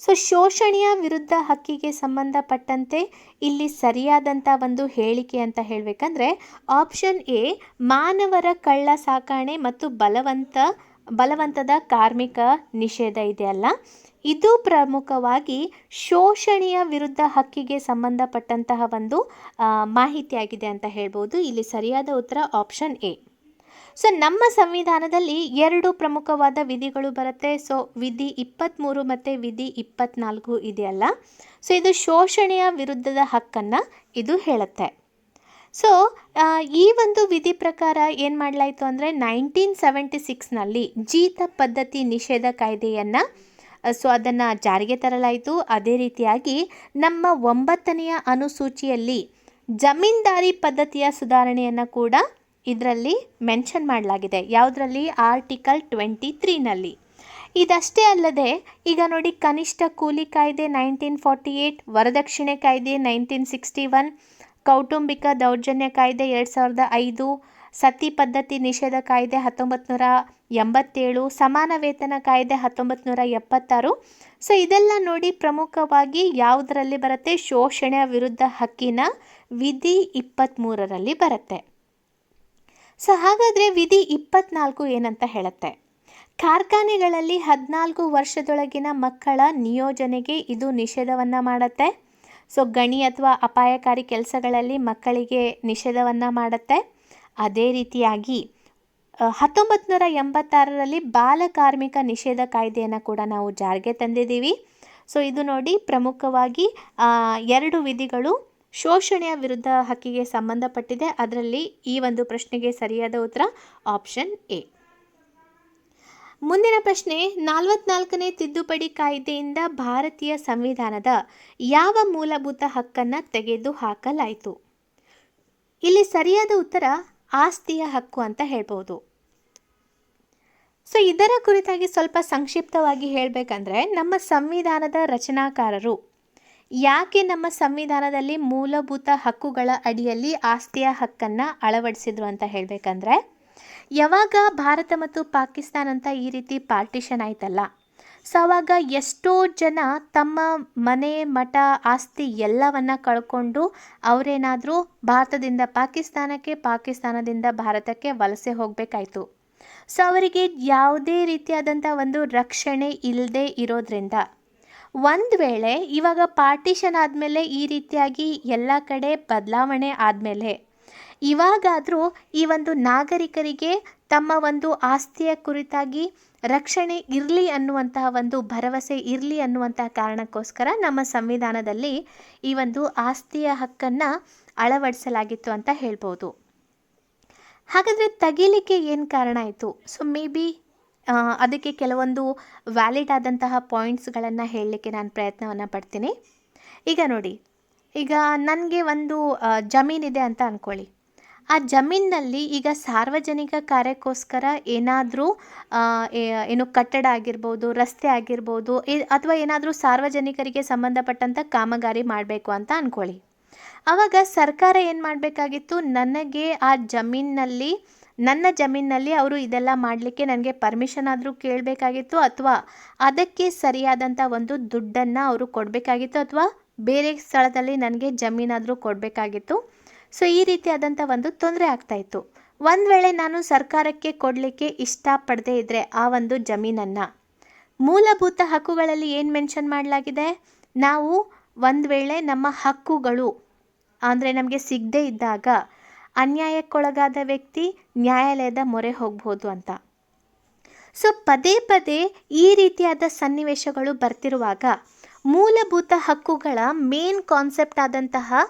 ಸೊ ಶೋಷಣೆಯ ವಿರುದ್ಧ ಹಕ್ಕಿಗೆ ಸಂಬಂಧಪಟ್ಟಂತೆ ಇಲ್ಲಿ ಸರಿಯಾದಂಥ ಒಂದು ಹೇಳಿಕೆ ಅಂತ ಹೇಳಬೇಕಂದ್ರೆ ಆಪ್ಷನ್ ಎ, ಮಾನವರ ಕಳ್ಳ ಸಾಕಣೆ ಮತ್ತು ಬಲವಂತದ ಕಾರ್ಮಿಕ ನಿಷೇಧ ಇದೆಯಲ್ಲ, ಇದು ಪ್ರಮುಖವಾಗಿ ಶೋಷಣೆಯ ವಿರುದ್ಧ ಹಕ್ಕಿಗೆ ಸಂಬಂಧಪಟ್ಟಂತಹ ಒಂದು ಮಾಹಿತಿಯಾಗಿದೆ ಅಂತ ಹೇಳ್ಬೋದು. ಇಲ್ಲಿ ಸರಿಯಾದ ಉತ್ತರ ಆಪ್ಷನ್ ಎ. ಸೊ ನಮ್ಮ ಸಂವಿಧಾನದಲ್ಲಿ 2 ಪ್ರಮುಖವಾದ ವಿಧಿಗಳು ಬರುತ್ತೆ. ಸೊ ವಿಧಿ 23 ಮತ್ತು ವಿಧಿ 24 ಇದೆಯಲ್ಲ, ಸೊ ಇದು ಶೋಷಣೆಯ ವಿರುದ್ಧದ ಹಕ್ಕನ್ನು ಇದು ಹೇಳುತ್ತೆ. ಸೊ ಈ ಒಂದು ವಿಧಿ ಪ್ರಕಾರ ಏನು ಮಾಡಲಾಯಿತು ಅಂದರೆ 1976ನಲ್ಲಿ ಜೀತ ಪದ್ಧತಿ ನಿಷೇಧ ಕಾಯ್ದೆಯನ್ನು ಅದನ್ನು ಜಾರಿಗೆ ತರಲಾಯಿತು. ಅದೇ ರೀತಿಯಾಗಿ ನಮ್ಮ 9ನೇ ಅನುಸೂಚಿಯಲ್ಲಿ ಜಮೀನ್ದಾರಿ ಪದ್ಧತಿಯ ಸುಧಾರಣೆಯನ್ನು ಕೂಡ ಇದರಲ್ಲಿ ಮೆನ್ಷನ್ ಮಾಡಲಾಗಿದೆ. ಯಾವುದರಲ್ಲಿ? ಆರ್ಟಿಕಲ್ 23ನಲ್ಲಿ. ಇದಷ್ಟೇ ಅಲ್ಲದೆ ಈಗ ನೋಡಿ, ಕನಿಷ್ಠ ಕೂಲಿ ಕಾಯ್ದೆ 1948, ವರದಕ್ಷಿಣೆ ಕಾಯ್ದೆ 1961, ಕೌಟುಂಬಿಕ ದೌರ್ಜನ್ಯ ಕಾಯ್ದೆ 2005, ಸತಿ ಪದ್ಧತಿ ನಿಷೇಧ ಕಾಯ್ದೆ 1987, ಸಮಾನ ವೇತನ ಕಾಯ್ದೆ 1976. ಸೊ ಇದೆಲ್ಲ ನೋಡಿ ಪ್ರಮುಖವಾಗಿ ಯಾವುದರಲ್ಲಿ ಬರುತ್ತೆ? ಶೋಷಣೆಯ ವಿರುದ್ಧ ಹಕ್ಕಿನ ವಿಧಿ 23ರಲ್ಲಿ ಬರುತ್ತೆ. ಸೊ ಹಾಗಾದರೆ ವಿಧಿ 24 ಏನಂತ ಹೇಳುತ್ತೆ? ಕಾರ್ಖಾನೆಗಳಲ್ಲಿ 14 ವರ್ಷದೊಳಗಿನ ಮಕ್ಕಳ ನಿಯೋಜನೆಗೆ ಇದು ನಿಷೇಧವನ್ನು ಮಾಡುತ್ತೆ. ಸೊ ಗಣಿ ಅಥವಾ ಅಪಾಯಕಾರಿ ಕೆಲಸಗಳಲ್ಲಿ ಮಕ್ಕಳಿಗೆ ನಿಷೇಧವನ್ನು ಮಾಡುತ್ತೆ. ಅದೇ ರೀತಿಯಾಗಿ 1986ರಲ್ಲಿ ಬಾಲ ಕಾರ್ಮಿಕ ನಿಷೇಧ ಕಾಯ್ದೆಯನ್ನು ಕೂಡ ನಾವು ಜಾರಿಗೆ ತಂದಿದ್ದೀವಿ. ಸೊ ಇದು ನೋಡಿ ಪ್ರಮುಖವಾಗಿ 2 ವಿಧಿಗಳು ಶೋಷಣೆಯ ವಿರುದ್ಧ ಹಕ್ಕಿಗೆ ಸಂಬಂಧಪಟ್ಟಿದೆ. ಅದರಲ್ಲಿ ಈ ಒಂದು ಪ್ರಶ್ನೆಗೆ ಸರಿಯಾದ ಉತ್ತರ ಆಪ್ಷನ್ ಎ. ಮುಂದಿನ ಪ್ರಶ್ನೆ, 44ನೇ ತಿದ್ದುಪಡಿ ಕಾಯ್ದೆಯಿಂದ ಭಾರತೀಯ ಸಂವಿಧಾನದ ಯಾವ ಮೂಲಭೂತ ಹಕ್ಕನ್ನು ತೆಗೆದು ಹಾಕಲಾಯಿತು? ಇಲ್ಲಿ ಸರಿಯಾದ ಉತ್ತರ ಆಸ್ತಿಯ ಹಕ್ಕು ಅಂತ ಹೇಳ್ಬೋದು. ಸೊ ಇದರ ಕುರಿತಾಗಿ ಸ್ವಲ್ಪ ಸಂಕ್ಷಿಪ್ತವಾಗಿ ಹೇಳಬೇಕಂದ್ರೆ, ನಮ್ಮ ಸಂವಿಧಾನದ ರಚನಾಕಾರರು ಯಾಕೆ ನಮ್ಮ ಸಂವಿಧಾನದಲ್ಲಿ ಮೂಲಭೂತ ಹಕ್ಕುಗಳ ಅಡಿಯಲ್ಲಿ ಆಸ್ತಿಯ ಹಕ್ಕನ್ನು ಅಳವಡಿಸಿದ್ರು ಅಂತ ಹೇಳಬೇಕಂದ್ರೆ, ಯಾವಾಗ ಭಾರತ ಮತ್ತು ಪಾಕಿಸ್ತಾನ ಅಂತ ಈ ರೀತಿ ಪಾರ್ಟಿಷನ್ ಆಯ್ತಲ್ಲ, ಸೊ ಆವಾಗ ಎಷ್ಟೋ ಜನ ತಮ್ಮ ಮನೆ, ಮಠ, ಆಸ್ತಿ ಎಲ್ಲವನ್ನು ಕಳ್ಕೊಂಡು ಅವರೇನಾದರೂ ಭಾರತದಿಂದ ಪಾಕಿಸ್ತಾನಕ್ಕೆ, ಪಾಕಿಸ್ತಾನದಿಂದ ಭಾರತಕ್ಕೆ ವಲಸೆ ಹೋಗಬೇಕಾಯ್ತು. ಸೊ ಅವರಿಗೆ ಯಾವುದೇ ರೀತಿಯಾದಂಥ ಒಂದು ರಕ್ಷಣೆ ಇಲ್ಲದೆ ಇರೋದ್ರಿಂದ ಒಂದು ವೇಳೆ ಇವಾಗ ಪಾರ್ಟಿಷನ್ ಆದಮೇಲೆ ಈ ರೀತಿಯಾಗಿ ಎಲ್ಲ ಕಡೆ ಬದಲಾವಣೆ ಆದಮೇಲೆ ಇವಾಗಾದರೂ ಈ ಒಂದು ನಾಗರಿಕರಿಗೆ ತಮ್ಮ ಒಂದು ಆಸ್ತಿಯ ಕುರಿತಾಗಿ ರಕ್ಷಣೆ ಇರಲಿ ಅನ್ನುವಂತಹ ಒಂದು ಭರವಸೆ ಇರಲಿ ಅನ್ನುವಂತಹ ಕಾರಣಕ್ಕೋಸ್ಕರ ನಮ್ಮ ಸಂವಿಧಾನದಲ್ಲಿ ಈ ಒಂದು ಆಸ್ತಿಯ ಹಕ್ಕನ್ನು ಅಳವಡಿಸಲಾಗಿತ್ತು ಅಂತ ಹೇಳ್ಬೋದು. ಹಾಗಾದರೆ ತೆಗಿಲಿಕ್ಕೆ ಏನು ಕಾರಣ ಆಯಿತು? ಸೊ ಮೇ ಬಿ ಅದಕ್ಕೆ ಕೆಲವೊಂದು ವ್ಯಾಲಿಡ್ ಆದಂತಹ ಪಾಯಿಂಟ್ಸ್ಗಳನ್ನು ಹೇಳಲಿಕ್ಕೆ ನಾನು ಪ್ರಯತ್ನವನ್ನು ಪಡ್ತೀನಿ. ಈಗ ನೋಡಿ, ಈಗ ನನಗೆ ಒಂದು ಜಮೀನಿದೆ ಅಂತ ಅಂದ್ಕೊಳ್ಳಿ. ಆ ಜಮೀನಿನಲ್ಲಿ ಈಗ ಸಾರ್ವಜನಿಕ ಕಾರ್ಯಕ್ಕೋಸ್ಕರ ಏನಾದರೂ ಏನು ಕಟ್ಟಡ ಆಗಿರ್ಬೋದು, ರಸ್ತೆ ಆಗಿರ್ಬೋದು, ಅಥವಾ ಏನಾದರೂ ಸಾರ್ವಜನಿಕರಿಗೆ ಸಂಬಂಧಪಟ್ಟಂಥ ಕಾಮಗಾರಿ ಮಾಡಬೇಕು ಅಂತ ಅಂದ್ಕೊಳ್ಳಿ. ಆವಾಗ ಸರ್ಕಾರ ಏನು ಮಾಡಬೇಕಾಗಿತ್ತು, ನನಗೆ ಆ ಜಮೀನಿನಲ್ಲಿ ನನ್ನ ಜಮೀನಿನಲ್ಲಿ ಅವರು ಇದೆಲ್ಲ ಮಾಡಲಿಕ್ಕೆ ನನಗೆ ಪರ್ಮಿಷನ್ ಆದರೂ ಕೇಳಬೇಕಾಗಿತ್ತು, ಅಥವಾ ಅದಕ್ಕೆ ಸರಿಯಾದಂಥ ಒಂದು ದುಡ್ಡನ್ನು ಅವರು ಕೊಡಬೇಕಾಗಿತ್ತು, ಅಥವಾ ಬೇರೆ ಸ್ಥಳದಲ್ಲಿ ನನಗೆ ಜಮೀನಾದರೂ ಕೊಡಬೇಕಾಗಿತ್ತು. ಸೊ ಈ ರೀತಿಯಾದಂಥ ಒಂದು ತೊಂದರೆ ಆಗ್ತಾಯಿತ್ತು. ಒಂದು ವೇಳೆ ನಾನು ಸರ್ಕಾರಕ್ಕೆ ಕೊಡಲಿಕ್ಕೆ ಇಷ್ಟಪಡದೇ ಇದ್ದರೆ ಆ ಒಂದು ಜಮೀನನ್ನು, ಮೂಲಭೂತ ಹಕ್ಕುಗಳಲ್ಲಿ ಏನು ಮೆನ್ಷನ್ ಮಾಡಲಾಗಿದೆ, ನಾವು ಒಂದು ವೇಳೆ ನಮ್ಮ ಹಕ್ಕುಗಳು ಅಂದರೆ ನಮಗೆ ಸಿಗದೇ ಇದ್ದಾಗ ಅನ್ಯಾಯಕ್ಕೊಳಗಾದ ವ್ಯಕ್ತಿ ನ್ಯಾಯಾಲಯದ ಮೊರೆ ಹೋಗ್ಬೋದು ಅಂತ. ಸೊ ಪದೇ ಪದೇ ಈ ರೀತಿಯಾದ ಸನ್ನಿವೇಶಗಳು ಬರ್ತಿರುವಾಗ ಮೂಲಭೂತ ಹಕ್ಕುಗಳ ಮೇನ್ ಕಾನ್ಸೆಪ್ಟ್ ಆದಂತಹ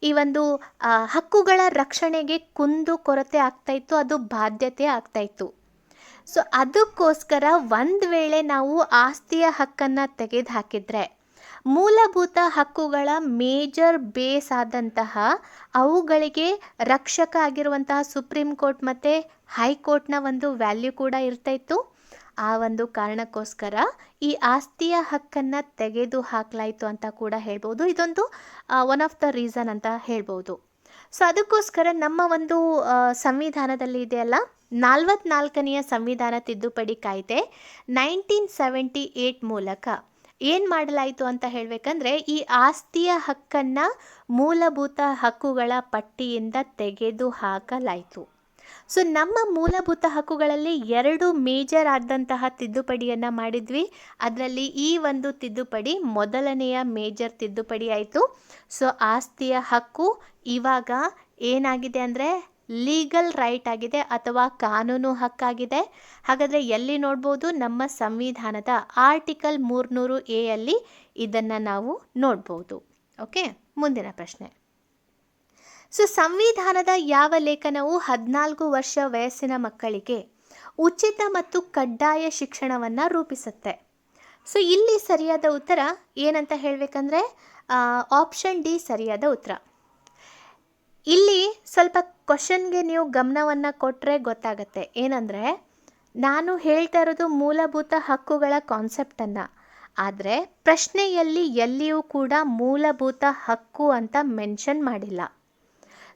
ಈ ಒಂದು ಹಕ್ಕುಗಳ ರಕ್ಷಣೆಗೆ ಕುಂದು ಕೊರತೆ ಆಗ್ತಾಯಿತ್ತು, ಅದು ಬಾಧ್ಯತೆ ಆಗ್ತಾಯಿತ್ತು. ಸೊ ಅದಕ್ಕೋಸ್ಕರ ಒಂದು ವೇಳೆ ನಾವು ಆಸ್ತಿಯ ಹಕ್ಕನ್ನು ತೆಗೆದು ಹಾಕಿದರೆ ಮೂಲಭೂತ ಹಕ್ಕುಗಳ ಮೇಜರ್ ಬೇಸ್ ಆದಂತಹ ಅವುಗಳಿಗೆ ರಕ್ಷಕ ಆಗಿರುವಂತಹ ಸುಪ್ರೀಂ ಕೋರ್ಟ್ ಮತ್ತು ಹೈಕೋರ್ಟ್ನ ಒಂದು ವ್ಯಾಲ್ಯೂ ಕೂಡ ಇರ್ತಾಯಿತ್ತು. ಆ ಒಂದು ಕಾರಣಕ್ಕೋಸ್ಕರ ಈ ಆಸ್ತಿಯ ಹಕ್ಕನ್ನು ತೆಗೆದು ಹಾಕಲಾಯಿತು ಅಂತ ಕೂಡ ಹೇಳ್ಬೋದು. ಇದೊಂದು ಒನ್ ಆಫ್ ದ ರೀಸನ್ ಅಂತ ಹೇಳ್ಬೋದು. ಸೊ ಅದಕ್ಕೋಸ್ಕರ ನಮ್ಮ ಒಂದು ಸಂವಿಧಾನದಲ್ಲಿ ಇದೆಯಲ್ಲ, 44ನೇ ಸಂವಿಧಾನ ತಿದ್ದುಪಡಿ ಕಾಯ್ದೆ 1978 ಮೂಲಕ ಏನು ಮಾಡಲಾಯಿತು ಅಂತ ಹೇಳಬೇಕಂದ್ರೆ, ಈ ಆಸ್ತಿಯ ಹಕ್ಕನ್ನು ಮೂಲಭೂತ ಹಕ್ಕುಗಳ ಪಟ್ಟಿಯಿಂದ ತೆಗೆದು ಹಾಕಲಾಯಿತು. ಸೊ ನಮ್ಮ ಮೂಲಭೂತ ಹಕ್ಕುಗಳಲ್ಲಿ 2 ಮೇಜರ್ ಆದಂತಹ ತಿದ್ದುಪಡಿಯನ್ನು ಮಾಡಿದ್ವಿ. ಅದರಲ್ಲಿ ಈ ಒಂದು ತಿದ್ದುಪಡಿ ಮೊದಲನೆಯ ಮೇಜರ್ ತಿದ್ದುಪಡಿ ಆಯಿತು. ಸೊ ಆಸ್ತಿಯ ಹಕ್ಕು ಇವಾಗ ಏನಾಗಿದೆ ಅಂದರೆ ಲೀಗಲ್ ರೈಟ್ ಆಗಿದೆ ಅಥವಾ ಕಾನೂನು ಹಕ್ಕಾಗಿದೆ. ಹಾಗಾದರೆ ಎಲ್ಲಿ ನೋಡ್ಬೋದು, ನಮ್ಮ ಸಂವಿಧಾನದ ಆರ್ಟಿಕಲ್ 300A ಯಲ್ಲಿ ಇದನ್ನು ನಾವು ನೋಡ್ಬೋದು. ಓಕೆ, ಮುಂದಿನ ಪ್ರಶ್ನೆ. ಸೊ ಸಂವಿಧಾನದ ಯಾವ ಲೇಖನವು 14 ವರ್ಷ ವಯಸ್ಸಿನ ಮಕ್ಕಳಿಗೆ ಉಚಿತ ಮತ್ತು ಕಡ್ಡಾಯ ಶಿಕ್ಷಣವನ್ನು ರೂಪಿಸುತ್ತೆ? ಸೊ ಇಲ್ಲಿ ಸರಿಯಾದ ಉತ್ತರ ಏನಂತ ಹೇಳಬೇಕಂದ್ರೆ ಆಪ್ಷನ್ ಡಿ ಸರಿಯಾದ ಉತ್ತರ. ಇಲ್ಲಿ ಸ್ವಲ್ಪ ಕ್ವಶನ್ಗೆ ನೀವು ಗಮನವನ್ನು ಕೊಟ್ಟರೆ ಗೊತ್ತಾಗತ್ತೆ. ಏನಂದರೆ, ನಾನು ಹೇಳ್ತಾ ಇರೋದು ಮೂಲಭೂತ ಹಕ್ಕುಗಳ ಕಾನ್ಸೆಪ್ಟನ್ನು, ಆದರೆ ಪ್ರಶ್ನೆಯಲ್ಲಿ ಎಲ್ಲಿಯೂ ಕೂಡ ಮೂಲಭೂತ ಹಕ್ಕು ಅಂತ ಮೆನ್ಷನ್ ಮಾಡಿಲ್ಲ.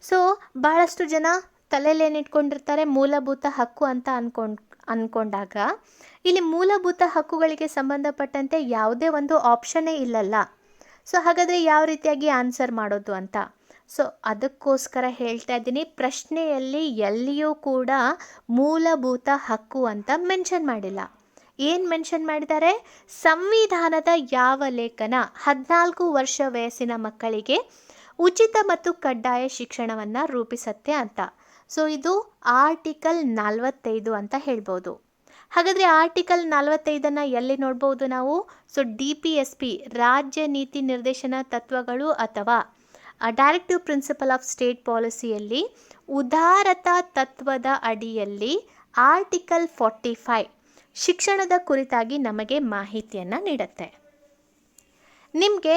ಸೊ ಭಾಳಷ್ಟು ಜನ ತಲೆಯಲ್ಲೇನಿಟ್ಕೊಂಡಿರ್ತಾರೆ, ಮೂಲಭೂತ ಹಕ್ಕು ಅಂತ ಅಂದ್ಕೊಂಡಾಗ ಇಲ್ಲಿ ಮೂಲಭೂತ ಹಕ್ಕುಗಳಿಗೆ ಸಂಬಂಧಪಟ್ಟಂತೆ ಯಾವುದೇ ಒಂದು ಆಪ್ಷನ್ನೇ ಇಲ್ಲಲ್ಲ. ಸೊ ಹಾಗಾದರೆ ಯಾವ ರೀತಿಯಾಗಿ ಆನ್ಸರ್ ಮಾಡೋದು ಅಂತ. ಸೊ ಅದಕ್ಕೋಸ್ಕರ ಹೇಳ್ತಾ ಇದ್ದೀನಿ, ಪ್ರಶ್ನೆಯಲ್ಲಿ ಎಲ್ಲಿಯೂ ಕೂಡ ಮೂಲಭೂತ ಹಕ್ಕು ಅಂತ ಮೆನ್ಷನ್ ಮಾಡಿಲ್ಲ. ಏನು ಮೆನ್ಷನ್ ಮಾಡಿದ್ದಾರೆ, ಸಂವಿಧಾನದ ಯಾವ ಲೇಖನ 14 ವರ್ಷ ವಯಸ್ಸಿನ ಮಕ್ಕಳಿಗೆ ಉಚಿತ ಮತ್ತು ಕಡ್ಡಾಯ ಶಿಕ್ಷಣವನ್ನು ರೂಪಿಸುತ್ತೆ ಅಂತ. ಸೊ ಇದು ಆರ್ಟಿಕಲ್ 45 ಅಂತ ಹೇಳ್ಬೋದು. ಹಾಗಾದರೆ ಆರ್ಟಿಕಲ್ 45 ಎಲ್ಲಿ ನೋಡ್ಬೋದು ನಾವು? ಸೊ DPSP ರಾಜ್ಯ ನೀತಿ ನಿರ್ದೇಶನ ತತ್ವಗಳು ಅಥವಾ ಡೈರೆಕ್ಟಿವ್ ಪ್ರಿನ್ಸಿಪಲ್ ಆಫ್ ಸ್ಟೇಟ್ ಪಾಲಿಸಿಯಲ್ಲಿ ಉದಾರತಾ ತತ್ವದ ಅಡಿಯಲ್ಲಿ ಆರ್ಟಿಕಲ್ 45 ಶಿಕ್ಷಣದ ಕುರಿತಾಗಿ ನಮಗೆ ಮಾಹಿತಿಯನ್ನು ನೀಡುತ್ತೆ. ನಿಮಗೆ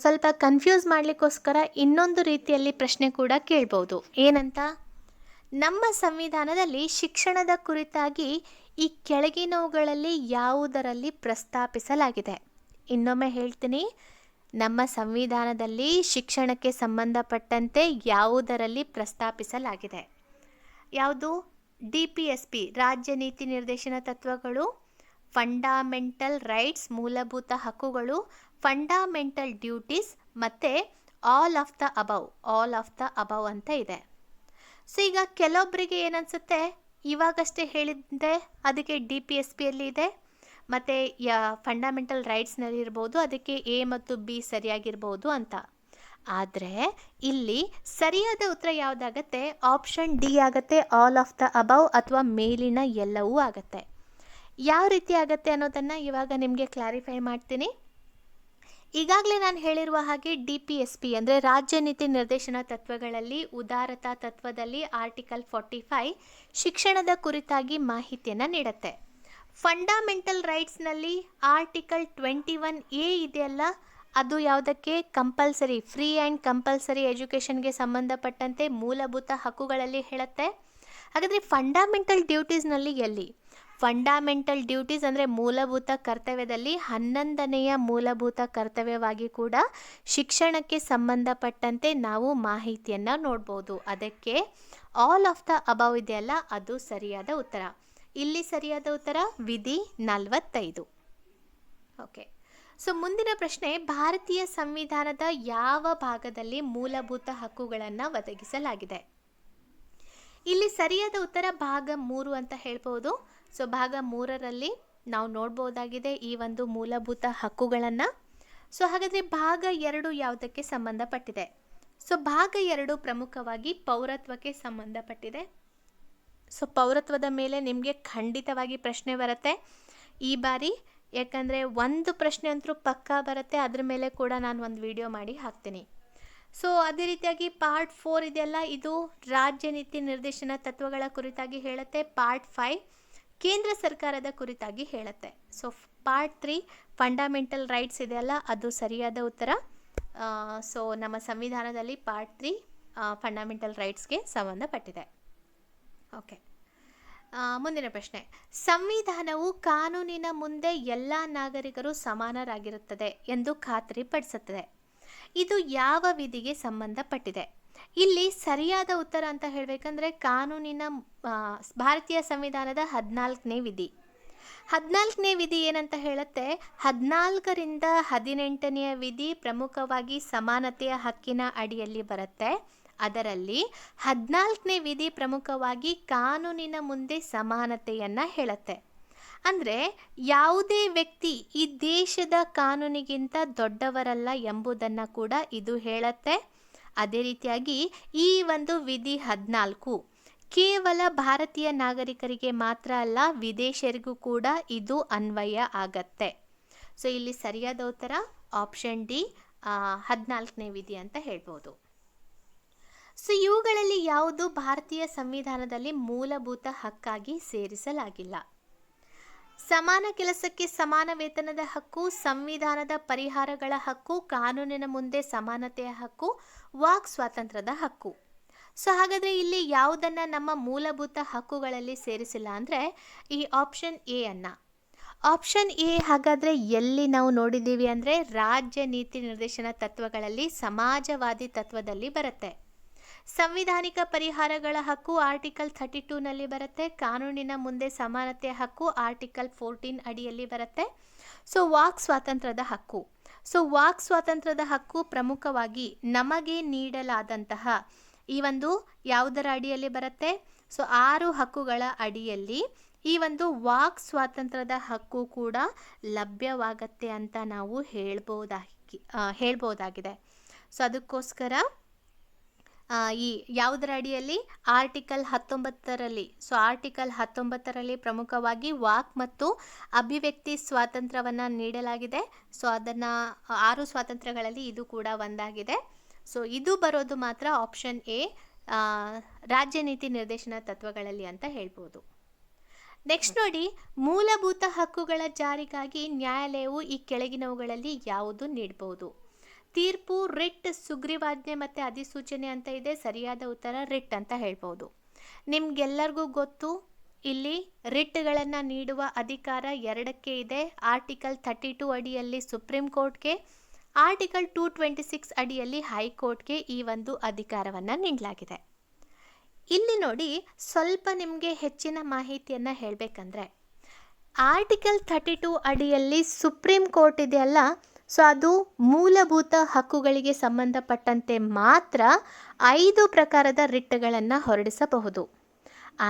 ಸ್ವಲ್ಪ ಕನ್ಫ್ಯೂಸ್ ಮಾಡಲಿಕ್ಕೋಸ್ಕರ ಇನ್ನೊಂದು ರೀತಿಯಲ್ಲಿ ಪ್ರಶ್ನೆ ಕೂಡ ಕೇಳ್ಬೋದು. ಏನಂತ, ನಮ್ಮ ಸಂವಿಧಾನದಲ್ಲಿ ಶಿಕ್ಷಣದ ಕುರಿತಾಗಿ ಈ ಕೆಳಗಿನವುಗಳಲ್ಲಿ ಯಾವುದರಲ್ಲಿ ಪ್ರಸ್ತಾಪಿಸಲಾಗಿದೆ? ಇನ್ನೊಮ್ಮೆ ಹೇಳ್ತೀನಿ, ನಮ್ಮ ಸಂವಿಧಾನದಲ್ಲಿ ಶಿಕ್ಷಣಕ್ಕೆ ಸಂಬಂಧಪಟ್ಟಂತೆ ಯಾವುದರಲ್ಲಿ ಪ್ರಸ್ತಾಪಿಸಲಾಗಿದೆ? ಯಾವುದು? DPSP ರಾಜ್ಯ ನೀತಿ ನಿರ್ದೇಶನ ತತ್ವಗಳು, ಫಂಡಮೆಂಟಲ್ ರೈಟ್ಸ್ ಮೂಲಭೂತ ಹಕ್ಕುಗಳು, ಫಂಡಮೆಂಟಲ್ ಡ್ಯೂಟೀಸ್ ಮತ್ತು ಆಲ್ ಆಫ್ ದ ಅಬವ್ ಅಂತ ಇದೆ. ಸೊ ಈಗ ಕೆಲವೊಬ್ಬರಿಗೆ ಏನನ್ಸುತ್ತೆ, ಇವಾಗಷ್ಟೇ ಹೇಳಿದ್ದೆ ಅದಕ್ಕೆ DPSPಯಲ್ಲಿ ಇದೆ, ಮತ್ತು ಫಂಡಮೆಂಟಲ್ ರೈಟ್ಸ್ನಲ್ಲಿ ಇರ್ಬೋದು, ಅದಕ್ಕೆ A ಮತ್ತು B ಸರಿಯಾಗಿರ್ಬೋದು ಅಂತ. ಆದರೆ ಇಲ್ಲಿ ಸರಿಯಾದ ಉತ್ತರ ಯಾವುದಾಗತ್ತೆ? ಆಪ್ಷನ್ ಡಿ ಆಗುತ್ತೆ, ಆಲ್ ಆಫ್ ದ ಅಬವ್ ಅಥವಾ ಮೇಲಿನ ಎಲ್ಲವೂ ಆಗುತ್ತೆ. ಯಾವ ರೀತಿ ಆಗುತ್ತೆ ಅನ್ನೋದನ್ನು ಇವಾಗ ನಿಮಗೆ ಕ್ಲಾರಿಫೈ ಮಾಡ್ತೀನಿ. ಈಗಾಗಲೇ ನಾನು ಹೇಳಿರುವ ಹಾಗೆ DPSP ಅಂದರೆ ರಾಜ್ಯ ನೀತಿ ನಿರ್ದೇಶನ ತತ್ವಗಳಲ್ಲಿ ಉದಾರತಾ ತತ್ವದಲ್ಲಿ ಆರ್ಟಿಕಲ್ 45 ಶಿಕ್ಷಣದ ಕುರಿತಾಗಿ ಮಾಹಿತಿಯನ್ನು ನೀಡುತ್ತೆ. ಫಂಡಮೆಂಟಲ್ ರೈಟ್ಸ್ನಲ್ಲಿ ಆರ್ಟಿಕಲ್ 21A ಇದೆಯಲ್ಲ, ಅದು ಯಾವುದಕ್ಕೆ ಕಂಪಲ್ಸರಿ ಫ್ರೀ ಆ್ಯಂಡ್ ಕಂಪಲ್ಸರಿ ಎಜುಕೇಷನ್ಗೆ ಸಂಬಂಧಪಟ್ಟಂತೆ ಮೂಲಭೂತ ಹಕ್ಕುಗಳಲ್ಲಿ ಹೇಳುತ್ತೆ. ಹಾಗಾದರೆ ಫಂಡಮೆಂಟಲ್ ಡ್ಯೂಟೀಸ್ನಲ್ಲಿ ಎಲ್ಲಿ? ಫಂಡಮೆಂಟಲ್ ಡ್ಯೂಟೀಸ್ ಅಂದರೆ ಮೂಲಭೂತ ಕರ್ತವ್ಯದಲ್ಲಿ 11ನೆಯ ಮೂಲಭೂತ ಕರ್ತವ್ಯವಾಗಿ ಕೂಡ ಶಿಕ್ಷಣಕ್ಕೆ ಸಂಬಂಧಪಟ್ಟಂತೆ ನಾವು ಮಾಹಿತಿಯನ್ನು ನೋಡ್ಬೋದು. ಅದಕ್ಕೆ ಆಲ್ ಆಫ್ ದ ಅಬವ್ ಇದೆಯಲ್ಲ, ಅದು ಸರಿಯಾದ ಉತ್ತರ. ಇಲ್ಲಿ ಸರಿಯಾದ ಉತ್ತರ ವಿಧಿ 45. ಓಕೆ, ಸೊ ಮುಂದಿನ ಪ್ರಶ್ನೆ, ಭಾರತೀಯ ಸಂವಿಧಾನದ ಯಾವ ಭಾಗದಲ್ಲಿ ಮೂಲಭೂತ ಹಕ್ಕುಗಳನ್ನು ಒದಗಿಸಲಾಗಿದೆ? ಇಲ್ಲಿ ಸರಿಯಾದ ಉತ್ತರ ಭಾಗ 3 ಅಂತ ಹೇಳ್ಬೋದು. ಸೊ ಭಾಗ 3ರಲ್ಲಿ ನಾವು ನೋಡ್ಬೋದಾಗಿದೆ ಈ ಒಂದು ಮೂಲಭೂತ ಹಕ್ಕುಗಳನ್ನು. ಸೊ ಹಾಗಾದರೆ ಭಾಗ 2 ಯಾವುದಕ್ಕೆ ಸಂಬಂಧಪಟ್ಟಿದೆ? ಸೊ ಭಾಗ 2 ಪ್ರಮುಖವಾಗಿ ಪೌರತ್ವಕ್ಕೆ ಸಂಬಂಧಪಟ್ಟಿದೆ. ಸೊ ಪೌರತ್ವದ ಮೇಲೆ ನಿಮಗೆ ಖಂಡಿತವಾಗಿ ಪ್ರಶ್ನೆ ಬರುತ್ತೆ ಈ ಬಾರಿ, ಯಾಕಂದರೆ ಒಂದು ಪ್ರಶ್ನೆ ಅಂತೂ ಪಕ್ಕಾ ಬರುತ್ತೆ. ಅದ್ರ ಮೇಲೆ ಕೂಡ ನಾನು ಒಂದು ವಿಡಿಯೋ ಮಾಡಿ ಹಾಕ್ತೀನಿ. ಸೊ ಅದೇ ರೀತಿಯಾಗಿ ಪಾರ್ಟ್ 4 ಇದೆಯಲ್ಲ, ಇದು ರಾಜ್ಯ ನೀತಿ ನಿರ್ದೇಶನ ತತ್ವಗಳ ಕುರಿತಾಗಿ ಹೇಳುತ್ತೆ. ಪಾರ್ಟ್ 5 ಕೇಂದ್ರ ಸರ್ಕಾರದ ಕುರಿತಾಗಿ ಹೇಳುತ್ತೆ. ಸೊ ಪಾರ್ಟ್ 3 ಫಂಡಮೆಂಟಲ್ ರೈಟ್ಸ್ ಇದೆಯಲ್ಲ, ಅದು ಸರಿಯಾದ ಉತ್ತರ. ಸೊ ನಮ್ಮ ಸಂವಿಧಾನದಲ್ಲಿ ಪಾರ್ಟ್ 3 ಫಂಡಮೆಂಟಲ್ ರೈಟ್ಸ್ಗೆ ಸಂಬಂಧಪಟ್ಟಿದೆ. ಓಕೆ, ಮುಂದಿನ ಪ್ರಶ್ನೆ, ಸಂವಿಧಾನವು ಕಾನೂನಿನ ಮುಂದೆ ಎಲ್ಲ ನಾಗರಿಕರು ಸಮಾನರಾಗಿರುತ್ತದೆ ಎಂದು ಖಾತ್ರಿಪಡಿಸುತ್ತದೆ. ಇದು ಯಾವ ವಿಧಿಗೆ ಸಂಬಂಧಪಟ್ಟಿದೆ? ಇಲ್ಲಿ ಸರಿಯಾದ ಉತ್ತರ ಅಂತ ಹೇಳಬೇಕಂದ್ರೆ ಕಾನೂನಿನ ಭಾರತೀಯ ಸಂವಿಧಾನದ 14ನೇ ವಿಧಿ. 14ನೇ ವಿಧಿ ಏನಂತ ಹೇಳುತ್ತೆ? 14ರಿಂದ 18ನೆಯ ವಿಧಿ ಪ್ರಮುಖವಾಗಿ ಸಮಾನತೆಯ ಹಕ್ಕಿನ ಅಡಿಯಲ್ಲಿ ಬರುತ್ತೆ. ಅದರಲ್ಲಿ 14ನೇ ವಿಧಿ ಪ್ರಮುಖವಾಗಿ ಕಾನೂನಿನ ಮುಂದೆ ಸಮಾನತೆಯನ್ನು ಹೇಳುತ್ತೆ. ಅಂದರೆ ಯಾವುದೇ ವ್ಯಕ್ತಿ ಈ ದೇಶದ ಕಾನೂನಿಗಿಂತ ದೊಡ್ಡವರಲ್ಲ ಎಂಬುದನ್ನು ಕೂಡ ಇದು ಹೇಳುತ್ತೆ. ಅದೇ ರೀತಿಯಾಗಿ ಈ ಒಂದು ವಿಧಿ 14 ಕೇವಲ ಭಾರತೀಯ ನಾಗರಿಕರಿಗೆ ಮಾತ್ರ ಅಲ್ಲ, ವಿದೇಶಿಯರಿಗೂ ಕೂಡ ಇದು ಅನ್ವಯ ಆಗತ್ತೆ. ಸೊ ಇಲ್ಲಿ ಸರಿಯಾದ ಉತ್ತರ ಆಪ್ಷನ್ ಡಿ 14ನೇ ವಿಧಿ ಅಂತ ಹೇಳ್ಬೋದು. ಸೊ ಇವುಗಳಲ್ಲಿ ಯಾವುದು ಭಾರತೀಯ ಸಂವಿಧಾನದಲ್ಲಿ ಮೂಲಭೂತ ಹಕ್ಕಾಗಿ ಸೇರಿಸಲಾಗಿಲ್ಲ? ಸಮಾನ ಕೆಲಸಕ್ಕೆ ಸಮಾನ ವೇತನದ ಹಕ್ಕು, ಸಂವಿಧಾನದ ಪರಿಹಾರಗಳ ಹಕ್ಕು, ಕಾನೂನಿನ ಮುಂದೆ ಸಮಾನತೆಯ ಹಕ್ಕು, ವಾಕ್ ಸ್ವಾತಂತ್ರ್ಯದ ಹಕ್ಕು. ಸೊ ಹಾಗಾದರೆ ಇಲ್ಲಿ ಯಾವುದನ್ನು ನಮ್ಮ ಮೂಲಭೂತ ಹಕ್ಕುಗಳಲ್ಲಿ ಸೇರಿಸಿಲ್ಲ ಅಂದರೆ ಈ ಆಪ್ಷನ್ ಎ ಅನ್ನು. ಆಪ್ಷನ್ ಎ ಹಾಗಾದರೆ ಎಲ್ಲಿ ನಾವು ನೋಡಿದ್ದೀವಿ ಅಂದರೆ ರಾಜ್ಯ ನೀತಿ ನಿರ್ದೇಶನ ತತ್ವಗಳಲ್ಲಿ ಸಮಾಜವಾದಿ ತತ್ವದಲ್ಲಿ ಬರುತ್ತೆ. ಸಂವಿಧಾನಿಕ ಪರಿಹಾರಗಳ ಹಕ್ಕು ಆರ್ಟಿಕಲ್ 32ನಲ್ಲಿ ಬರುತ್ತೆ. ಕಾನೂನಿನ ಮುಂದೆ ಸಮಾನತೆಯ ಹಕ್ಕು ಆರ್ಟಿಕಲ್ 14 ಅಡಿಯಲ್ಲಿ ಬರುತ್ತೆ. ಸೊ ವಾಕ್ ಸ್ವಾತಂತ್ರ್ಯದ ಹಕ್ಕು. ಸೊ ವಾಕ್ ಸ್ವಾತಂತ್ರ್ಯದ ಹಕ್ಕು ಪ್ರಮುಖವಾಗಿ ನಮಗೆ ನೀಡಲಾದಂತಹ ಈ ಒಂದು ಯಾವುದರ ಅಡಿಯಲ್ಲಿ ಬರುತ್ತೆ? ಸೊ 6 ಹಕ್ಕುಗಳ ಅಡಿಯಲ್ಲಿ ಈ ಒಂದು ವಾಕ್ ಸ್ವಾತಂತ್ರ್ಯದ ಹಕ್ಕು ಕೂಡ ಲಭ್ಯವಾಗತ್ತೆ ಅಂತ ನಾವು ಹೇಳ್ಬೋದಾಗಿದೆ. ಸೊ ಅದಕ್ಕೋಸ್ಕರ ಈ ಯಾವುದರ ಅಡಿಯಲ್ಲಿ? ಆರ್ಟಿಕಲ್ 19ರಲ್ಲಿ. ಸೊ ಆರ್ಟಿಕಲ್ 19ರಲ್ಲಿ ಪ್ರಮುಖವಾಗಿ ವಾಕ್ ಮತ್ತು ಅಭಿವ್ಯಕ್ತಿ ಸ್ವಾತಂತ್ರ್ಯವನ್ನು ನೀಡಲಾಗಿದೆ. ಸೊ ಅದನ್ನು 6 ಸ್ವಾತಂತ್ರ್ಯಗಳಲ್ಲಿ ಇದು ಕೂಡ ಒಂದಾಗಿದೆ. ಸೊ ಇದು ಬರೋದು ಮಾತ್ರ ಆಪ್ಷನ್ ಎ ರಾಜ್ಯ ನೀತಿ ನಿರ್ದೇಶನ ತತ್ವಗಳಲ್ಲಿ ಅಂತ ಹೇಳ್ಬೋದು. ನೆಕ್ಸ್ಟ್ ನೋಡಿ, ಮೂಲಭೂತ ಹಕ್ಕುಗಳ ಜಾರಿಗಾಗಿ ನ್ಯಾಯಾಲಯವು ಈ ಕೆಳಗಿನವುಗಳಲ್ಲಿ ಯಾವುದು ನೀಡಬಹುದು? ತೀರ್ಪು, ರಿಟ್, ಸುಗ್ರೀವಾಜ್ಞೆ ಮತ್ತು ಅಧಿಸೂಚನೆ ಅಂತ ಇದೆ. ಸರಿಯಾದ ಉತ್ತರ ರಿಟ್ ಅಂತ ಹೇಳ್ಬೋದು. ನಿಮ್ಗೆಲ್ಲರಿಗೂ ಗೊತ್ತು, ಇಲ್ಲಿ ರಿಟ್ಗಳನ್ನು ನೀಡುವ ಅಧಿಕಾರ 2ಕ್ಕೆ ಇದೆ. ಆರ್ಟಿಕಲ್ 32 ಅಡಿಯಲ್ಲಿ ಸುಪ್ರೀಂ ಕೋರ್ಟ್ಗೆ, ಆರ್ಟಿಕಲ್ 226 ಅಡಿಯಲ್ಲಿ ಹೈಕೋರ್ಟ್ಗೆ ಈ ಒಂದು ಅಧಿಕಾರವನ್ನು ನೀಡಲಾಗಿದೆ. ಇಲ್ಲಿ ನೋಡಿ, ಸ್ವಲ್ಪ ನಿಮಗೆ ಹೆಚ್ಚಿನ ಮಾಹಿತಿಯನ್ನು ಹೇಳಬೇಕಂದ್ರೆ ಆರ್ಟಿಕಲ್ 32 ಅಡಿಯಲ್ಲಿ ಸುಪ್ರೀಂ ಕೋರ್ಟ್ ಇದೆಯಲ್ಲ, ಸೊ ಅದು ಮೂಲಭೂತ ಹಕ್ಕುಗಳಿಗೆ ಸಂಬಂಧಪಟ್ಟಂತೆ ಮಾತ್ರ 5 ಪ್ರಕಾರದ ರಿಟ್ಗಳನ್ನು ಹೊರಡಿಸಬಹುದು.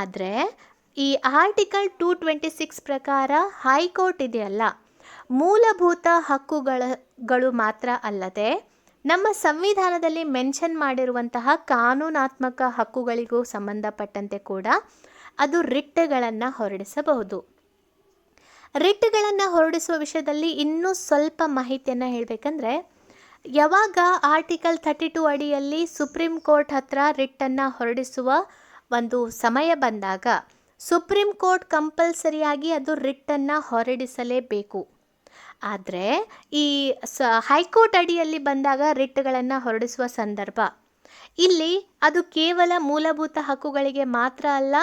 ಆದರೆ ಈ ಆರ್ಟಿಕಲ್ 226 ಪ್ರಕಾರ ಹೈಕೋರ್ಟ್ ಇದೆಯಲ್ಲ, ಮೂಲಭೂತ ಹಕ್ಕುಗಳು ಮಾತ್ರ ಅಲ್ಲದೆ ನಮ್ಮ ಸಂವಿಧಾನದಲ್ಲಿ ಮೆನ್ಷನ್ ಮಾಡಿರುವಂತಹ ಕಾನೂನಾತ್ಮಕ ಹಕ್ಕುಗಳಿಗೂ ಸಂಬಂಧಪಟ್ಟಂತೆ ಕೂಡ ಅದು ರಿಟ್ಗಳನ್ನು ಹೊರಡಿಸಬಹುದು. ರಿಟ್ಗಳನ್ನು ಹೊರಡಿಸುವ ವಿಷಯದಲ್ಲಿ ಇನ್ನೂ ಸ್ವಲ್ಪ ಮಾಹಿತಿಯನ್ನು ಹೇಳಬೇಕಂದ್ರೆ, ಯಾವಾಗ ಆರ್ಟಿಕಲ್ 32 ಅಡಿಯಲ್ಲಿ ಸುಪ್ರೀಂ ಕೋರ್ಟ್ ಹತ್ರ ರಿಟ್ಟನ್ನು ಹೊರಡಿಸುವ ಒಂದು ಸಮಯ ಬಂದಾಗ ಸುಪ್ರೀಂ ಕೋರ್ಟ್ ಕಂಪಲ್ಸರಿಯಾಗಿ ಅದು ರಿಟ್ಟನ್ನು ಹೊರಡಿಸಲೇಬೇಕು. ಆದರೆ ಈ ಹೈಕೋರ್ಟ್ ಅಡಿಯಲ್ಲಿ ಬಂದಾಗ ರಿಟ್ಗಳನ್ನು ಹೊರಡಿಸುವ ಸಂದರ್ಭ ಇಲ್ಲಿ ಅದು ಕೇವಲ ಮೂಲಭೂತ ಹಕ್ಕುಗಳಿಗೆ ಮಾತ್ರ ಅಲ್ಲ,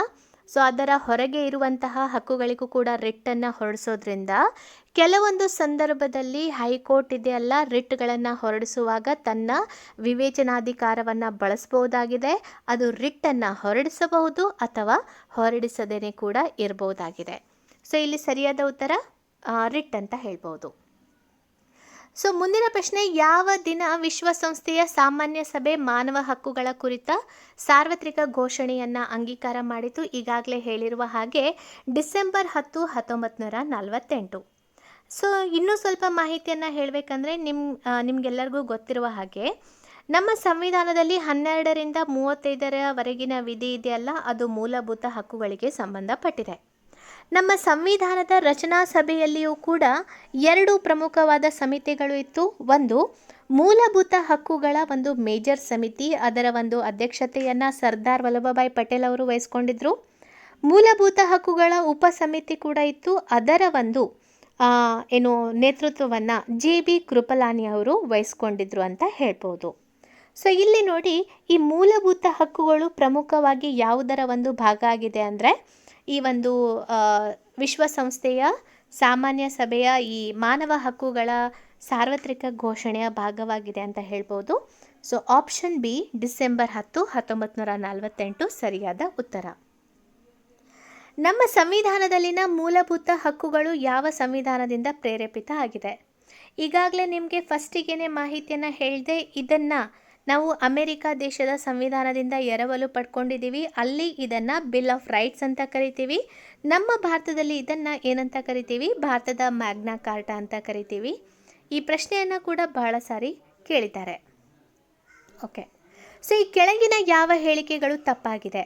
ಸೊ ಅದರ ಹೊರಗೆ ಇರುವಂತಹ ಹಕ್ಕುಗಳಿಗೂ ಕೂಡ ರಿಟ್ಟನ್ನು ಹೊರಡಿಸೋದ್ರಿಂದ ಕೆಲವೊಂದು ಸಂದರ್ಭದಲ್ಲಿ ಹೈಕೋರ್ಟ್ ಇದೆಯಲ್ಲ ರಿಟ್ಗಳನ್ನು ಹೊರಡಿಸುವಾಗ ತನ್ನ ವಿವೇಚನಾಧಿಕಾರವನ್ನು ಬಳಸಬಹುದಾಗಿದೆ. ಅದು ರಿಟ್ಟನ್ನು ಹೊರಡಿಸಬಹುದು ಅಥವಾ ಹೊರಡಿಸದೇನೆ ಕೂಡ ಇರಬಹುದಾಗಿದೆ. ಸೊ ಇಲ್ಲಿ ಸರಿಯಾದ ಉತ್ತರ ರಿಟ್ ಅಂತ ಹೇಳ್ಬೋದು. ಸೊ ಮುಂದಿನ ಪ್ರಶ್ನೆ, ಯಾವ ದಿನ ವಿಶ್ವಸಂಸ್ಥೆಯ ಸಾಮಾನ್ಯ ಸಭೆ ಮಾನವ ಹಕ್ಕುಗಳ ಕುರಿತ ಸಾರ್ವತ್ರಿಕ ಘೋಷಣೆಯನ್ನು ಅಂಗೀಕಾರ ಮಾಡಿತು? ಈಗಾಗಲೇ ಹೇಳಿರುವ ಹಾಗೆ ಡಿಸೆಂಬರ್ 10, 1948. ಸೊ ಇನ್ನೂ ಸ್ವಲ್ಪ ಮಾಹಿತಿಯನ್ನು ಹೇಳಬೇಕಂದ್ರೆ ನಿಮಗೆಲ್ಲರಿಗೂ ಗೊತ್ತಿರುವ ಹಾಗೆ ನಮ್ಮ ಸಂವಿಧಾನದಲ್ಲಿ 12ರಿಂದ 35ರವರೆಗಿನ ವಿಧಿ ಇದೆಯಲ್ಲ, ಅದು ಮೂಲಭೂತ ಹಕ್ಕುಗಳಿಗೆ ಸಂಬಂಧಪಟ್ಟಿದೆ. ನಮ್ಮ ಸಂವಿಧಾನದ ರಚನಾ ಸಭೆಯಲ್ಲಿಯೂ ಕೂಡ 2 ಪ್ರಮುಖವಾದ ಸಮಿತಿಗಳು ಇತ್ತು. ಒಂದು ಮೂಲಭೂತ ಹಕ್ಕುಗಳ ಒಂದು ಮೇಜರ್ ಸಮಿತಿ, ಅದರ ಒಂದು ಅಧ್ಯಕ್ಷತೆಯನ್ನು ಸರ್ದಾರ್ ವಲ್ಲಭಭಾಯಿ ಪಟೇಲ್ ಅವರು ವಹಿಸ್ಕೊಂಡಿದ್ರು. ಮೂಲಭೂತ ಹಕ್ಕುಗಳ ಉಪಸಮಿತಿ ಕೂಡ ಇತ್ತು, ಅದರ ಒಂದು ನೇತೃತ್ವವನ್ನು JB ಕೃಪಲಾನಿ ಅವರು ವಹಿಸ್ಕೊಂಡಿದ್ರು ಅಂತ ಹೇಳ್ಬೋದು. ಸೊ ಇಲ್ಲಿ ನೋಡಿ, ಈ ಮೂಲಭೂತ ಹಕ್ಕುಗಳು ಪ್ರಮುಖವಾಗಿ ಯಾವುದರ ಒಂದು ಭಾಗ ಆಗಿದೆ ಅಂದರೆ ಈ ಒಂದು ವಿಶ್ವಸಂಸ್ಥೆಯ ಸಾಮಾನ್ಯ ಸಭೆಯ ಈ ಮಾನವ ಹಕ್ಕುಗಳ ಸಾರ್ವತ್ರಿಕ ಘೋಷಣೆಯ ಭಾಗವಾಗಿದೆ ಅಂತ ಹೇಳ್ಬೋದು. ಸೊ ಆಪ್ಷನ್ ಬಿ ಡಿಸೆಂಬರ್ 10, 1948 ಸರಿಯಾದ ಉತ್ತರ. ನಮ್ಮ ಸಂವಿಧಾನದಲ್ಲಿನ ಮೂಲಭೂತ ಹಕ್ಕುಗಳು ಯಾವ ಸಂವಿಧಾನದಿಂದ ಪ್ರೇರೇಪಿತ ಆಗಿದೆ? ಈಗಾಗಲೇ ನಿಮಗೆ ಫಸ್ಟಿಗೇನೆ ಮಾಹಿತಿಯನ್ನು ಹೇಳಿದೆ. ಇದನ್ನು ನಾವು ಅಮೆರಿಕ ದೇಶದ ಸಂವಿಧಾನದಿಂದ ಎರವಲು ಪಡ್ಕೊಂಡಿದ್ದೀವಿ. ಅಲ್ಲಿ ಇದನ್ನು ಬಿಲ್ ಆಫ್ ರೈಟ್ಸ್ ಅಂತ ಕರಿತೀವಿ. ನಮ್ಮ ಭಾರತದಲ್ಲಿ ಇದನ್ನು ಏನಂತ ಕರಿತೀವಿ? ಭಾರತದ ಮ್ಯಾಗ್ನಾ ಕಾರ್ಟಾ ಅಂತ ಕರಿತೀವಿ. ಈ ಪ್ರಶ್ನೆಯನ್ನು ಕೂಡ ಬಹಳ ಸಾರಿ ಕೇಳಿದ್ದಾರೆ. ಓಕೆ, ಸೊ ಈ ಕೆಳಗಿನ ಯಾವ ಹೇಳಿಕೆಗಳು ತಪ್ಪಾಗಿದೆ?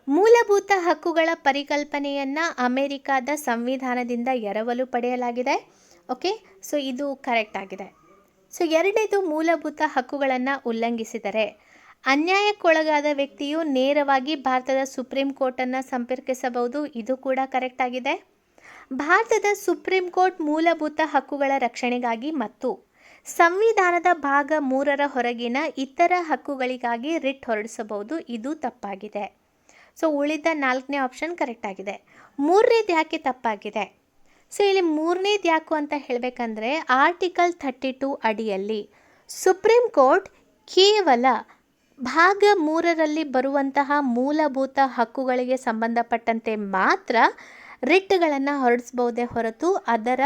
ಮೂಲಭೂತ ಹಕ್ಕುಗಳ ಪರಿಕಲ್ಪನೆಯನ್ನು ಅಮೆರಿಕದ ಸಂವಿಧಾನದಿಂದ ಎರವಲು ಪಡೆಯಲಾಗಿದೆ. ಓಕೆ, ಸೊ ಇದು ಕರೆಕ್ಟ್ ಆಗಿದೆ. ಸೊ ಎರಡನೇದು, ಮೂಲಭೂತ ಹಕ್ಕುಗಳನ್ನು ಉಲ್ಲಂಘಿಸಿದರೆ ಅನ್ಯಾಯಕ್ಕೊಳಗಾದ ವ್ಯಕ್ತಿಯು ನೇರವಾಗಿ ಭಾರತದ ಸುಪ್ರೀಂ ಕೋರ್ಟನ್ನು ಸಂಪರ್ಕಿಸಬಹುದು. ಇದು ಕೂಡ ಕರೆಕ್ಟ್ ಆಗಿದೆ. ಭಾರತದ ಸುಪ್ರೀಂ ಕೋರ್ಟ್ ಮೂಲಭೂತ ಹಕ್ಕುಗಳ ರಕ್ಷಣೆಗಾಗಿ ಮತ್ತು ಸಂವಿಧಾನದ ಭಾಗ 3ರ ಹೊರಗಿನ ಇತರ ಹಕ್ಕುಗಳಿಗಾಗಿ ರಿಟ್ ಹೊರಡಿಸಬಹುದು. ಇದು ತಪ್ಪಾಗಿದೆ. ಸೊ ಉಳಿದ 4ನೇ ಆಪ್ಷನ್ ಕರೆಕ್ಟ್ ಆಗಿದೆ. 3ನೇದು ಯಾಕೆ ತಪ್ಪಾಗಿದೆ? ಸೊ ಇಲ್ಲಿ 3ನೇದು ಯಾಕು ಅಂತ ಹೇಳಬೇಕಂದ್ರೆ ಆರ್ಟಿಕಲ್ 32 ಅಡಿಯಲ್ಲಿ ಸುಪ್ರೀಂ ಕೋರ್ಟ್ ಕೇವಲ ಭಾಗ 3ರಲ್ಲಿ ಬರುವಂತಹ ಮೂಲಭೂತ ಹಕ್ಕುಗಳಿಗೆ ಸಂಬಂಧಪಟ್ಟಂತೆ ಮಾತ್ರ ರಿಟ್ಗಳನ್ನು ಹೊರಡಿಸಬಹುದೇ ಹೊರತು ಅದರ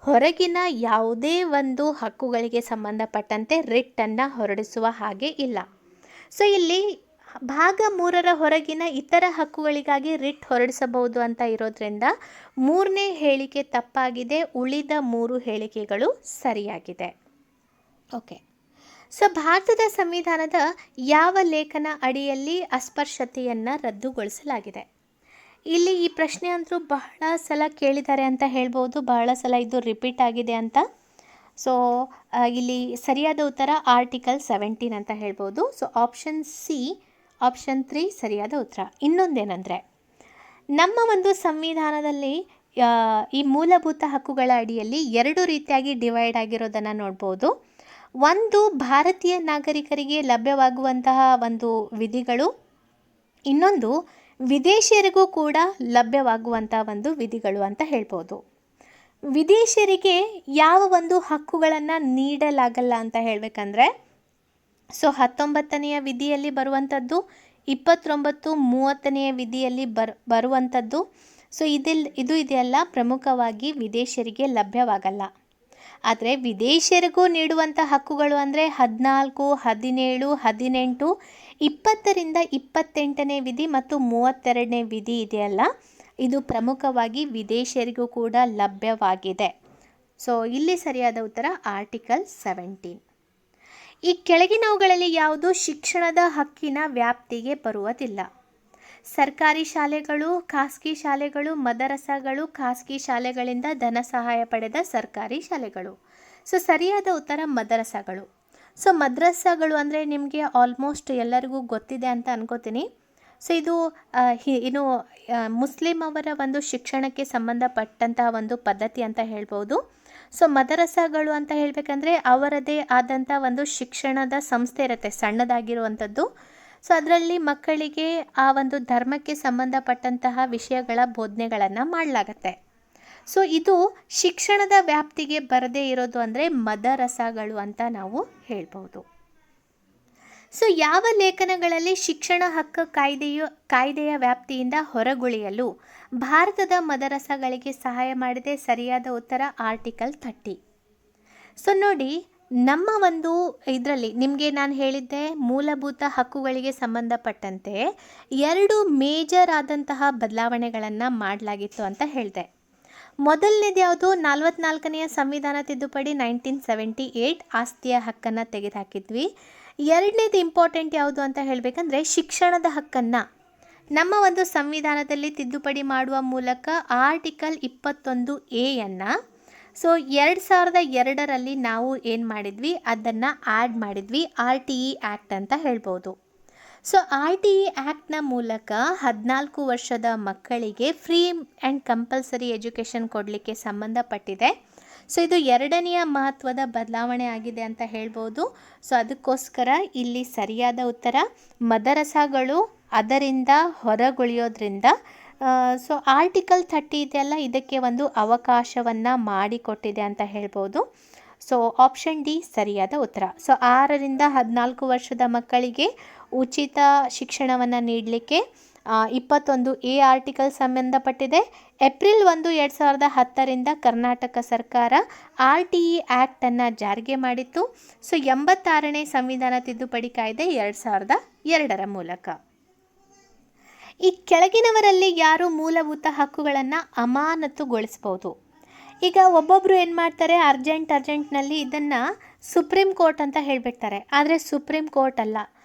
ಹೊರಗಿನ ಯಾವುದೇ ಒಂದು ಹಕ್ಕುಗಳಿಗೆ ಸಂಬಂಧಪಟ್ಟಂತೆ ರಿಟ್ಟನ್ನು ಹೊರಡಿಸುವ ಹಾಗೆ ಇಲ್ಲ. ಸೊ ಇಲ್ಲಿ ಭಾಗ 3ರ ಹೊರಗಿನ ಇತರ ಹಕ್ಕುಗಳಿಗಾಗಿ ರಿಟ್ ಹೊರಡಿಸಬಹುದು ಅಂತ ಇರೋದ್ರಿಂದ 3ನೇ ಹೇಳಿಕೆ ತಪ್ಪಾಗಿದೆ. ಉಳಿದ 3 ಹೇಳಿಕೆಗಳು ಸರಿಯಾಗಿದೆ. ಓಕೆ, ಸೊ ಭಾರತದ ಸಂವಿಧಾನದ ಯಾವ ಲೇಖನ ಅಡಿಯಲ್ಲಿ ಅಸ್ಪೃಶ್ಯತೆಯನ್ನು ರದ್ದುಗೊಳಿಸಲಾಗಿದೆ? ಇಲ್ಲಿ ಈ ಪ್ರಶ್ನೆ ಅಂತೂ ಬಹಳ ಸಲ ಕೇಳಿದ್ದಾರೆ ಅಂತ ಹೇಳ್ಬೋದು. ಬಹಳ ಸಲ ಇದು ರಿಪೀಟ್ ಆಗಿದೆ ಅಂತ. ಸೊ ಇಲ್ಲಿ ಸರಿಯಾದ ಉತ್ತರ ಆರ್ಟಿಕಲ್ 17 ಅಂತ ಹೇಳ್ಬೋದು. ಸೊ ಆಪ್ಷನ್ ಸಿ, ಆಪ್ಷನ್ 3 ಸರಿಯಾದ ಉತ್ತರ. ಇನ್ನೊಂದೇನೆಂದರೆ, ನಮ್ಮ ಒಂದು ಸಂವಿಧಾನದಲ್ಲಿ ಈ ಮೂಲಭೂತ ಹಕ್ಕುಗಳ ಅಡಿಯಲ್ಲಿ 2 ರೀತಿಯಾಗಿ ಡಿವೈಡ್ ಆಗಿರೋದನ್ನು ನೋಡ್ಬೋದು. ಒಂದು, ಭಾರತೀಯ ನಾಗರಿಕರಿಗೆ ಲಭ್ಯವಾಗುವಂತಹ ಒಂದು ವಿಧಿಗಳು. ಇನ್ನೊಂದು, ವಿದೇಶಿಯರಿಗೂ ಕೂಡ ಲಭ್ಯವಾಗುವಂಥ ಒಂದು ವಿಧಿಗಳು ಅಂತ ಹೇಳ್ಬೋದು. ವಿದೇಶಿಯರಿಗೆ ಯಾವ ಒಂದು ಹಕ್ಕುಗಳನ್ನು ನೀಡಲಾಗಲ್ಲ ಅಂತ ಹೇಳಬೇಕಂದ್ರೆ, ಸೊ 19ನೆಯ ವಿಧಿಯಲ್ಲಿ ಬರುವಂಥದ್ದು, 29, 30ನೆಯ ವಿಧಿಯಲ್ಲಿ ಬರುವಂಥದ್ದು. ಸೊ ಇದು ಇದೆಲ್ಲ ಪ್ರಮುಖವಾಗಿ ವಿದೇಶಿಯರಿಗೆ ಲಭ್ಯವಾಗಲ್ಲ. ಆದರೆ ವಿದೇಶಿಯರಿಗೂ ನೀಡುವಂಥ ಹಕ್ಕುಗಳು ಅಂದರೆ 14, 17, 18, 20ರಿಂದ 28ನೇ ವಿಧಿ ಮತ್ತು 32ನೇ ವಿಧಿ ಇದೆಯಲ್ಲ, ಇದು ಪ್ರಮುಖವಾಗಿ ವಿದೇಶಿಯರಿಗೂ ಕೂಡ ಲಭ್ಯವಾಗಿದೆ. ಸೊ ಇಲ್ಲಿ ಸರಿಯಾದ ಉತ್ತರ ಆರ್ಟಿಕಲ್ 17. ಈ ಕೆಳಗಿನವುಗಳಲ್ಲಿ ಯಾವುದು ಶಿಕ್ಷಣದ ಹಕ್ಕಿನ ವ್ಯಾಪ್ತಿಗೆ ಬರುವುದಿಲ್ಲ? ಸರ್ಕಾರಿ ಶಾಲೆಗಳು, ಖಾಸಗಿ ಶಾಲೆಗಳು, ಮದರಸಾಗಳು, ಖಾಸಗಿ ಶಾಲೆಗಳಿಂದ ಧನ ಸಹಾಯ ಪಡೆದ ಸರ್ಕಾರಿ ಶಾಲೆಗಳು. ಸೊ ಸರಿಯಾದ ಉತ್ತರ ಮದರಸಾಗಳು. ಸೊ ಮದ್ರಸಾಗಳು ಅಂದರೆ ನಿಮಗೆ ಆಲ್ಮೋಸ್ಟ್ ಎಲ್ಲರಿಗೂ ಗೊತ್ತಿದೆ ಅಂತ ಅನ್ಕೋತೀನಿ. ಸೊ ಇದು ಇನ್ನು ಮುಸ್ಲಿಂ ಅವರ ಒಂದು ಶಿಕ್ಷಣಕ್ಕೆ ಸಂಬಂಧಪಟ್ಟಂತಹ ಒಂದು ಪದ್ಧತಿ ಅಂತ ಹೇಳ್ಬೋದು. ಸೊ ಮದರಸಾಗಳು ಅಂತ ಹೇಳಬೇಕಂದ್ರೆ ಅವರದೇ ಆದಂಥ ಒಂದು ಶಿಕ್ಷಣದ ಸಂಸ್ಥೆ ಇರುತ್ತೆ, ಸಣ್ಣದಾಗಿರುವಂಥದ್ದು. ಸೊ ಅದರಲ್ಲಿ ಮಕ್ಕಳಿಗೆ ಆ ಒಂದು ಧರ್ಮಕ್ಕೆ ಸಂಬಂಧಪಟ್ಟಂತಹ ವಿಷಯಗಳ ಬೋಧನೆಗಳನ್ನು ಮಾಡಲಾಗತ್ತೆ. ಸೊ ಇದು ಶಿಕ್ಷಣದ ವ್ಯಾಪ್ತಿಗೆ ಬರದೇ ಇರೋದು ಅಂದರೆ ಮದರಸಾಗಳು ಅಂತ ನಾವು ಹೇಳ್ಬೋದು. ಸೊ ಯಾವ ಲೇಖನಗಳಲ್ಲಿ ಶಿಕ್ಷಣ ಹಕ್ಕು ಕಾಯ್ದೆಯ ವ್ಯಾಪ್ತಿಯಿಂದ ಹೊರಗುಳಿಯಲು ಭಾರತದ ಮದರಸಾಗಳಿಗೆ ಸಹಾಯ ಮಾಡಿದೆ? ಸರಿಯಾದ ಉತ್ತರ ಆರ್ಟಿಕಲ್ 30. ಸೊ ನೋಡಿ, ನಮ್ಮ ಒಂದು ಇದರಲ್ಲಿ ನಿಮಗೆ ನಾನು ಹೇಳಿದ್ದೆ ಮೂಲಭೂತ ಹಕ್ಕುಗಳಿಗೆ ಸಂಬಂಧಪಟ್ಟಂತೆ 2 ಮೇಜರ್ ಆದಂತಹ ಬದಲಾವಣೆಗಳನ್ನು ಮಾಡಲಾಗಿತ್ತು ಅಂತ ಹೇಳಿದೆ. ಮೊದಲನೇದು ಯಾವುದು? 44ನೇ ಸಂವಿಧಾನ ತಿದ್ದುಪಡಿ 1978, ಆಸ್ತಿಯ ಹಕ್ಕನ್ನು ತೆಗೆದುಹಾಕಿದ್ವಿ. ಎರಡನೇದು ಇಂಪಾರ್ಟೆಂಟ್ ಯಾವುದು ಅಂತ ಹೇಳಬೇಕಂದ್ರೆ ಶಿಕ್ಷಣದ ಹಕ್ಕನ್ನು ನಮ್ಮ ಒಂದು ಸಂವಿಧಾನದಲ್ಲಿ ತಿದ್ದುಪಡಿ ಮಾಡುವ ಮೂಲಕ ಆರ್ಟಿಕಲ್ 21A ಸೊ 2002ರಲ್ಲಿ ನಾವು ಏನು ಮಾಡಿದ್ವಿ, ಅದನ್ನು ಆ್ಯಡ್ ಮಾಡಿದ್ವಿ, RTE ಆ್ಯಕ್ಟ್ ಅಂತ ಹೇಳ್ಬೋದು. ಸೊ RTE ಆ್ಯಕ್ಟ್ನ ಮೂಲಕ 14 ವರ್ಷದ ಮಕ್ಕಳಿಗೆ ಫ್ರೀ ಆ್ಯಂಡ್ ಕಂಪಲ್ಸರಿ ಎಜುಕೇಷನ್ ಕೊಡಲಿಕ್ಕೆ ಸಂಬಂಧಪಟ್ಟಿದೆ. ಸೊ ಇದು ಎರಡನೆಯ ಮಹತ್ವದ ಬದಲಾವಣೆ ಆಗಿದೆ ಅಂತ ಹೇಳ್ಬೋದು. ಸೊ ಅದಕ್ಕೋಸ್ಕರ ಇಲ್ಲಿ ಸರಿಯಾದ ಉತ್ತರ ಮದರಸಾಗಳು ಅದರಿಂದ ಹೊರಗುಳಿಯೋದ್ರಿಂದ ಸೊ ಆರ್ಟಿಕಲ್ 30 ಇದೆಯಲ್ಲ, ಇದಕ್ಕೆ ಒಂದು ಅವಕಾಶವನ್ನು ಮಾಡಿಕೊಟ್ಟಿದೆ ಅಂತ ಹೇಳ್ಬೋದು. ಸೊ ಆಪ್ಷನ್ ಡಿ ಸರಿಯಾದ ಉತ್ತರ. ಸೊ 6ರಿಂದ 14 ವರ್ಷದ ಮಕ್ಕಳಿಗೆ ಉಚಿತ ಶಿಕ್ಷಣವನ್ನು ನೀಡಲಿಕ್ಕೆ 21A ಆರ್ಟಿಕಲ್ ಸಂಬಂಧಪಟ್ಟಿದೆ. ಏಪ್ರಿಲ್ 1, 2010ರಿಂದ ಕರ್ನಾಟಕ ಸರ್ಕಾರ RTE ಆ್ಯಕ್ಟನ್ನು ಜಾರಿಗೆ ಮಾಡಿತ್ತು. ಸೊ 86ನೇ ಸಂವಿಧಾನ ತಿದ್ದುಪಡಿ ಕಾಯ್ದೆ 2002ರ ಮೂಲಕ. ಈ ಕೆಳಗಿನವರಲ್ಲಿ ಯಾರು ಮೂಲಭೂತ ಹಕ್ಕುಗಳನ್ನು ಅಮಾನತುಗೊಳಿಸ್ಬೋದು? ಈಗ ಒಬ್ಬೊಬ್ಬರು ಏನು ಮಾಡ್ತಾರೆ, ಅರ್ಜೆಂಟ್ನಲ್ಲಿ ಇದನ್ನು ಸುಪ್ರೀಂ ಕೋರ್ಟ್ ಅಂತ ಹೇಳಿಬಿಡ್ತಾರೆ. ಆದರೆ ಸುಪ್ರೀಂ ಕೋರ್ಟ್ ಅಲ್ಲ.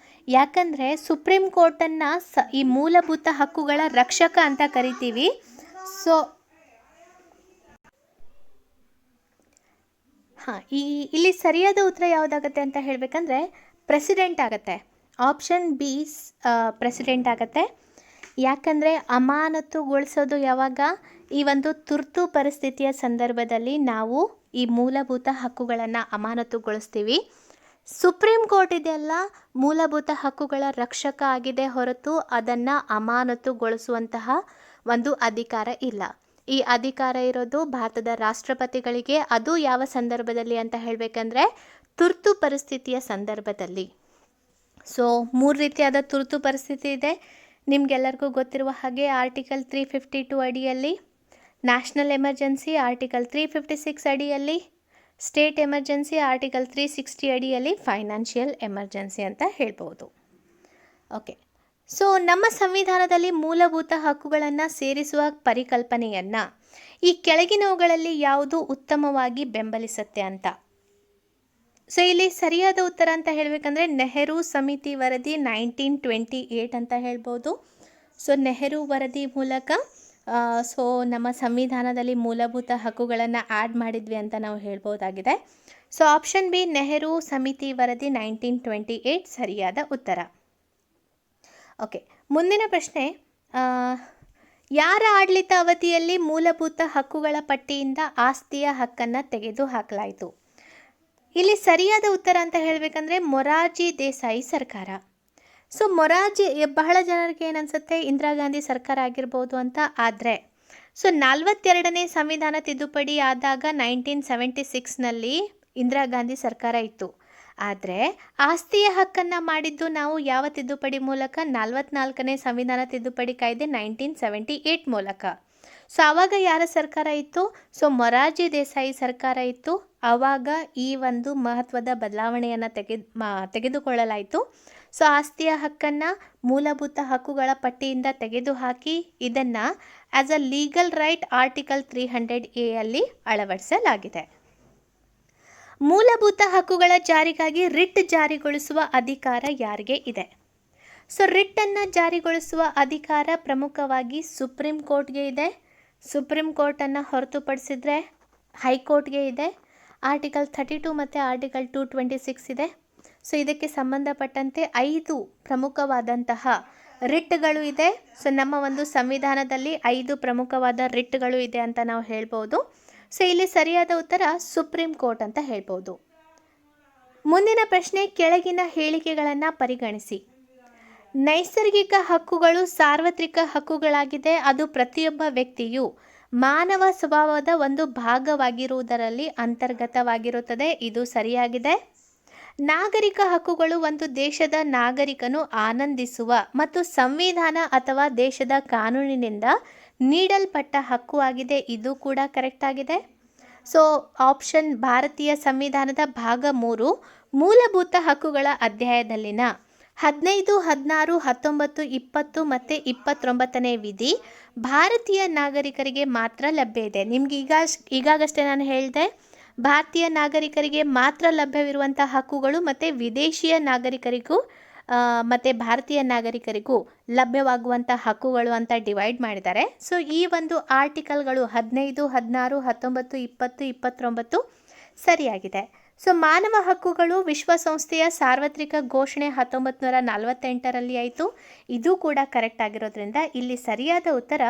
ಯಾಕಂದರೆ ಸುಪ್ರೀಂ ಕೋರ್ಟನ್ನು ಈ ಮೂಲಭೂತ ಹಕ್ಕುಗಳ ರಕ್ಷಕ ಅಂತ ಕರಿತೀವಿ. ಸೊ ಇಲ್ಲಿ ಸರಿಯಾದ ಉತ್ತರ ಯಾವುದಾಗತ್ತೆ ಅಂತ ಹೇಳಬೇಕಂದ್ರೆ ಪ್ರೆಸಿಡೆಂಟ್ ಆಗುತ್ತೆ. ಆಪ್ಷನ್ ಬಿ ಪ್ರೆಸಿಡೆಂಟ್ ಆಗುತ್ತೆ. ಯಾಕಂದರೆ ಅಮಾನತುಗೊಳಿಸೋದು ಯಾವಾಗ? ಈ ಒಂದು ತುರ್ತು ಪರಿಸ್ಥಿತಿಯ ಸಂದರ್ಭದಲ್ಲಿ ನಾವು ಈ ಮೂಲಭೂತ ಹಕ್ಕುಗಳನ್ನು ಅಮಾನತುಗೊಳಿಸ್ತೀವಿ. ಸುಪ್ರೀಂ ಕೋರ್ಟ್ ಇದೆಯಲ್ಲ, ಮೂಲಭೂತ ಹಕ್ಕುಗಳ ರಕ್ಷಕ ಆಗಿದೆ ಹೊರತು ಅದನ್ನು ಅಮಾನತುಗೊಳಿಸುವಂತಹ ಒಂದು ಅಧಿಕಾರ ಇಲ್ಲ. ಈ ಅಧಿಕಾರ ಇರೋದು ಭಾರತದ ರಾಷ್ಟ್ರಪತಿಗಳಿಗೆ. ಅದು ಯಾವ ಸಂದರ್ಭದಲ್ಲಿ ಅಂತ ಹೇಳಬೇಕಂದ್ರೆ ತುರ್ತು ಪರಿಸ್ಥಿತಿಯ ಸಂದರ್ಭದಲ್ಲಿ. ಸೊ 3 ರೀತಿಯಾದ ತುರ್ತು ಪರಿಸ್ಥಿತಿ ಇದೆ. ನಿಮಗೆಲ್ಲರಿಗೂ ಗೊತ್ತಿರುವ ಹಾಗೆ ಆರ್ಟಿಕಲ್ 352 ಅಡಿಯಲ್ಲಿ ನ್ಯಾಷನಲ್ ಎಮರ್ಜೆನ್ಸಿ, ಆರ್ಟಿಕಲ್ 356 ಅಡಿಯಲ್ಲಿ ಸ್ಟೇಟ್ ಎಮರ್ಜೆನ್ಸಿ, ಆರ್ಟಿಕಲ್ 360 ಅಡಿಯಲ್ಲಿ ಫೈನಾನ್ಷಿಯಲ್ ಎಮರ್ಜೆನ್ಸಿ ಅಂತ ಹೇಳ್ಬೋದು. ಓಕೆ, ಸೊ ನಮ್ಮ ಸಂವಿಧಾನದಲ್ಲಿ ಮೂಲಭೂತ ಹಕ್ಕುಗಳನ್ನು ಸೇರಿಸುವ ಪರಿಕಲ್ಪನೆಯನ್ನು ಈ ಕೆಳಗಿನವುಗಳಲ್ಲಿ ಯಾವುದು ಉತ್ತಮವಾಗಿ ಬೆಂಬಲಿಸುತ್ತೆ ಅಂತ. ಸೊ ಇಲ್ಲಿ ಸರಿಯಾದ ಉತ್ತರ ಅಂತ ಹೇಳಬೇಕಂದ್ರೆ ನೆಹರು ಸಮಿತಿ ವರದಿ 1928 ಅಂತ ಹೇಳ್ಬೋದು. ಸೊ ನೆಹರು ವರದಿ ಮೂಲಕ ಸೊ ನಮ್ಮ ಸಂವಿಧಾನದಲ್ಲಿ ಮೂಲಭೂತ ಹಕ್ಕುಗಳನ್ನು ಆ್ಯಡ್ ಮಾಡಿದ್ವಿ ಅಂತ ನಾವು ಹೇಳ್ಬೋದಾಗಿದೆ. ಸೊ ಆಪ್ಷನ್ ಬಿ ನೆಹರು ಸಮಿತಿ ವರದಿ 1928 ಸರಿಯಾದ ಉತ್ತರ. ಓಕೆ, ಮುಂದಿನ ಪ್ರಶ್ನೆ, ಯಾರ ಆಡಳಿತ ಅವಧಿಯಲ್ಲಿ ಮೂಲಭೂತ ಹಕ್ಕುಗಳ ಪಟ್ಟಿಯಿಂದ ಆಸ್ತಿಯ ಹಕ್ಕನ್ನು ತೆಗೆದು ಹಾಕಲಾಯಿತು? ಇಲ್ಲಿ ಸರಿಯಾದ ಉತ್ತರ ಅಂತ ಹೇಳಬೇಕಂದ್ರೆ ಮೊರಾರ್ಜಿ ದೇಸಾಯಿ ಸರ್ಕಾರ. ಸೊ ಮೊರಾರ್ಜಿ, ಬಹಳ ಜನರಿಗೆ ಏನನ್ಸುತ್ತೆ ಇಂದಿರಾ ಗಾಂಧಿ ಸರ್ಕಾರ ಆಗಿರ್ಬೋದು ಅಂತ. ಆದರೆ ಸೊ 42ನೇ ಸಂವಿಧಾನ ತಿದ್ದುಪಡಿ ಆದಾಗ 1976ನಲ್ಲಿ ಇಂದಿರಾ ಗಾಂಧಿ ಸರ್ಕಾರ ಇತ್ತು. ಆದರೆ ಆಸ್ತಿಯ ಹಕ್ಕನ್ನು ಮಾಡಿದ್ದು ನಾವು ಯಾವ ತಿದ್ದುಪಡಿ ಮೂಲಕ? 44ನೇ ಸಂವಿಧಾನ ತಿದ್ದುಪಡಿ ಕಾಯ್ದೆ 1978 ಮೂಲಕ. ಸೊ ಆವಾಗ ಯಾರ ಸರ್ಕಾರ ಇತ್ತು? ಸೊ ಮೊರಾರ್ಜಿ ದೇಸಾಯಿ ಸರ್ಕಾರ ಇತ್ತು. ಆವಾಗ ಈ ಒಂದು ಮಹತ್ವದ ಬದಲಾವಣೆಯನ್ನು ತೆಗೆದುಕೊಳ್ಳಲಾಯಿತು. ಸೊ ಆಸ್ತಿಯ ಹಕ್ಕನ್ನು ಮೂಲಭೂತ ಹಕ್ಕುಗಳ ಪಟ್ಟಿಯಿಂದ ತೆಗೆದುಹಾಕಿ ಇದನ್ನು as a legal right article 300A ಅಲ್ಲಿ ಅಳವಡಿಸಲಾಗಿದೆ. ಮೂಲಭೂತ ಹಕ್ಕುಗಳ ಜಾರಿಗಾಗಿ ರಿಟ್ ಜಾರಿಗೊಳಿಸುವ ಅಧಿಕಾರ ಯಾರಿಗೆ ಇದೆ? ಸೊ ರಿಟ್ಟನ್ನು ಜಾರಿಗೊಳಿಸುವ ಅಧಿಕಾರ ಪ್ರಮುಖವಾಗಿ ಸುಪ್ರೀಂ ಕೋರ್ಟ್ಗೆ ಇದೆ. ಸುಪ್ರೀಂ ಕೋರ್ಟನ್ನು ಹೊರತುಪಡಿಸಿದರೆ ಹೈಕೋರ್ಟ್ಗೆ ಇದೆ. ಆರ್ಟಿಕಲ್ 32 ಮತ್ತು ಆರ್ಟಿಕಲ್ 226 ಇದೆ. ಸೊ ಇದಕ್ಕೆ ಸಂಬಂಧಪಟ್ಟಂತೆ 5 ಪ್ರಮುಖವಾದಂತಹ ರಿಟ್ಗಳು ಇದೆ. ಸೊ ನಮ್ಮ ಒಂದು ಸಂವಿಧಾನದಲ್ಲಿ 5 ಪ್ರಮುಖವಾದ ರಿಟ್ಗಳು ಇದೆ ಅಂತ ನಾವು ಹೇಳ್ಬೋದು. ಸೊ ಇಲ್ಲಿ ಸರಿಯಾದ ಉತ್ತರ ಸುಪ್ರೀಂ ಕೋರ್ಟ್ ಅಂತ ಹೇಳ್ಬೋದು. ಮುಂದಿನ ಪ್ರಶ್ನೆ, ಕೆಳಗಿನ ಹೇಳಿಕೆಗಳನ್ನು ಪರಿಗಣಿಸಿ. ನೈಸರ್ಗಿಕ ಹಕ್ಕುಗಳು ಸಾರ್ವತ್ರಿಕ ಹಕ್ಕುಗಳಾಗಿದೆ. ಅದು ಪ್ರತಿಯೊಬ್ಬ ವ್ಯಕ್ತಿಯು ಮಾನವ ಸ್ವಭಾವದ ಒಂದು ಭಾಗವಾಗಿರುವುದರಲ್ಲಿ ಅಂತರ್ಗತವಾಗಿರುತ್ತದೆ. ಇದು ಸರಿಯಾಗಿದೆ. ನಾಗರಿಕ ಹಕ್ಕುಗಳು ಒಂದು ದೇಶದ ನಾಗರಿಕನು ಆನಂದಿಸುವ ಮತ್ತು ಸಂವಿಧಾನ ಅಥವಾ ದೇಶದ ಕಾನೂನಿನಿಂದ ನೀಡಲ್ಪಟ್ಟ ಹಕ್ಕು ಆಗಿದೆ. ಇದು ಕೂಡ ಕರೆಕ್ಟ್ ಆಗಿದೆ. ಸೊ ಆಪ್ಷನ್ ಭಾರತೀಯ ಸಂವಿಧಾನದ ಭಾಗ 3 ಮೂಲಭೂತ ಹಕ್ಕುಗಳ ಅಧ್ಯಾಯದಲ್ಲಿನ 15, 16, 19, 20 ಮತ್ತು 29ನೇ ವಿಧಿ ಭಾರತೀಯ ನಾಗರಿಕರಿಗೆ ಮಾತ್ರ ಲಭ್ಯ ಇದೆ. ನಿಮ್ಗೆ ಈಗಾಗಷ್ಟೇ ನಾನು ಹೇಳಿದೆ, ಭಾರತೀಯ ನಾಗರಿಕರಿಗೆ ಮಾತ್ರ ಲಭ್ಯವಿರುವಂಥ ಹಕ್ಕುಗಳು ಮತ್ತು ವಿದೇಶಿಯ ನಾಗರಿಕರಿಗೂ ಮತ್ತು ಭಾರತೀಯ ನಾಗರಿಕರಿಗೂ ಲಭ್ಯವಾಗುವಂಥ ಹಕ್ಕುಗಳು ಅಂತ ಡಿವೈಡ್ ಮಾಡಿದ್ದಾರೆ. ಸೊ ಈ ಒಂದು ಆರ್ಟಿಕಲ್ಗಳು 15, 16, 19, 20, 29 ಸರಿಯಾಗಿದೆ. ಸೊ ಮಾನವ ಹಕ್ಕುಗಳು ವಿಶ್ವಸಂಸ್ಥೆಯ ಸಾರ್ವತ್ರಿಕ ಘೋಷಣೆ 1948ರಲ್ಲಿ ಆಯಿತು. ಇದು ಕೂಡ ಕರೆಕ್ಟ್ ಆಗಿರೋದ್ರಿಂದ ಇಲ್ಲಿ ಸರಿಯಾದ ಉತ್ತರ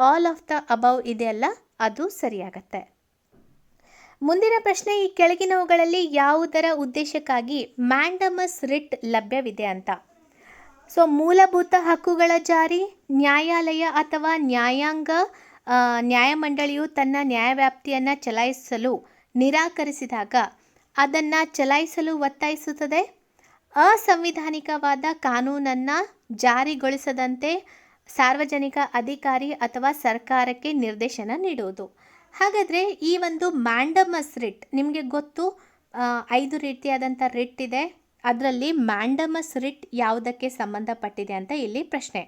ಆಲ್ ಆಫ್ ದ ಅಬವ್ ಇದೆಯಲ್ಲ, ಅದು ಸರಿಯಾಗತ್ತೆ. ಮುಂದಿನ ಪ್ರಶ್ನೆ, ಈ ಕೆಳಗಿನವುಗಳಲ್ಲಿ ಯಾವುದರ ಉದ್ದೇಶಕ್ಕಾಗಿ ಮ್ಯಾಂಡಮಸ್ ರಿಟ್ ಲಭ್ಯವಿದೆ ಅಂತ. ಸೊ ಮೂಲಭೂತ ಹಕ್ಕುಗಳ ಜಾರಿ, ನ್ಯಾಯಾಲಯ ಅಥವಾ ನ್ಯಾಯಮಂಡಳಿಯು ತನ್ನ ನ್ಯಾಯವ್ಯಾಪ್ತಿಯನ್ನು ಚಲಾಯಿಸಲು ನಿರಾಕರಿಸಿದಾಗ ಅದನ್ನು ಚಲಾಯಿಸಲು ಒತ್ತಾಯಿಸುತ್ತದೆ. ಅಸಂವಿಧಾನಿಕವಾದ ಕಾನೂನನ್ನು ಜಾರಿಗೊಳಿಸದಂತೆ ಸಾರ್ವಜನಿಕ ಅಧಿಕಾರಿ ಅಥವಾ ಸರ್ಕಾರಕ್ಕೆ ನಿರ್ದೇಶನ ನೀಡುವುದು. ಹಾಗಾದರೆ ಈ ಒಂದು ಮ್ಯಾಂಡಮಸ್ ರಿಟ್ ನಿಮಗೆ ಗೊತ್ತು, 5 ರೀತಿಯಾದಂಥ ರಿಟ್ ಇದೆ. ಅದರಲ್ಲಿ ಮ್ಯಾಂಡಮಸ್ ರಿಟ್ ಯಾವುದಕ್ಕೆ ಸಂಬಂಧಪಟ್ಟಿದೆ ಅಂತ ಇಲ್ಲಿ ಪ್ರಶ್ನೆ.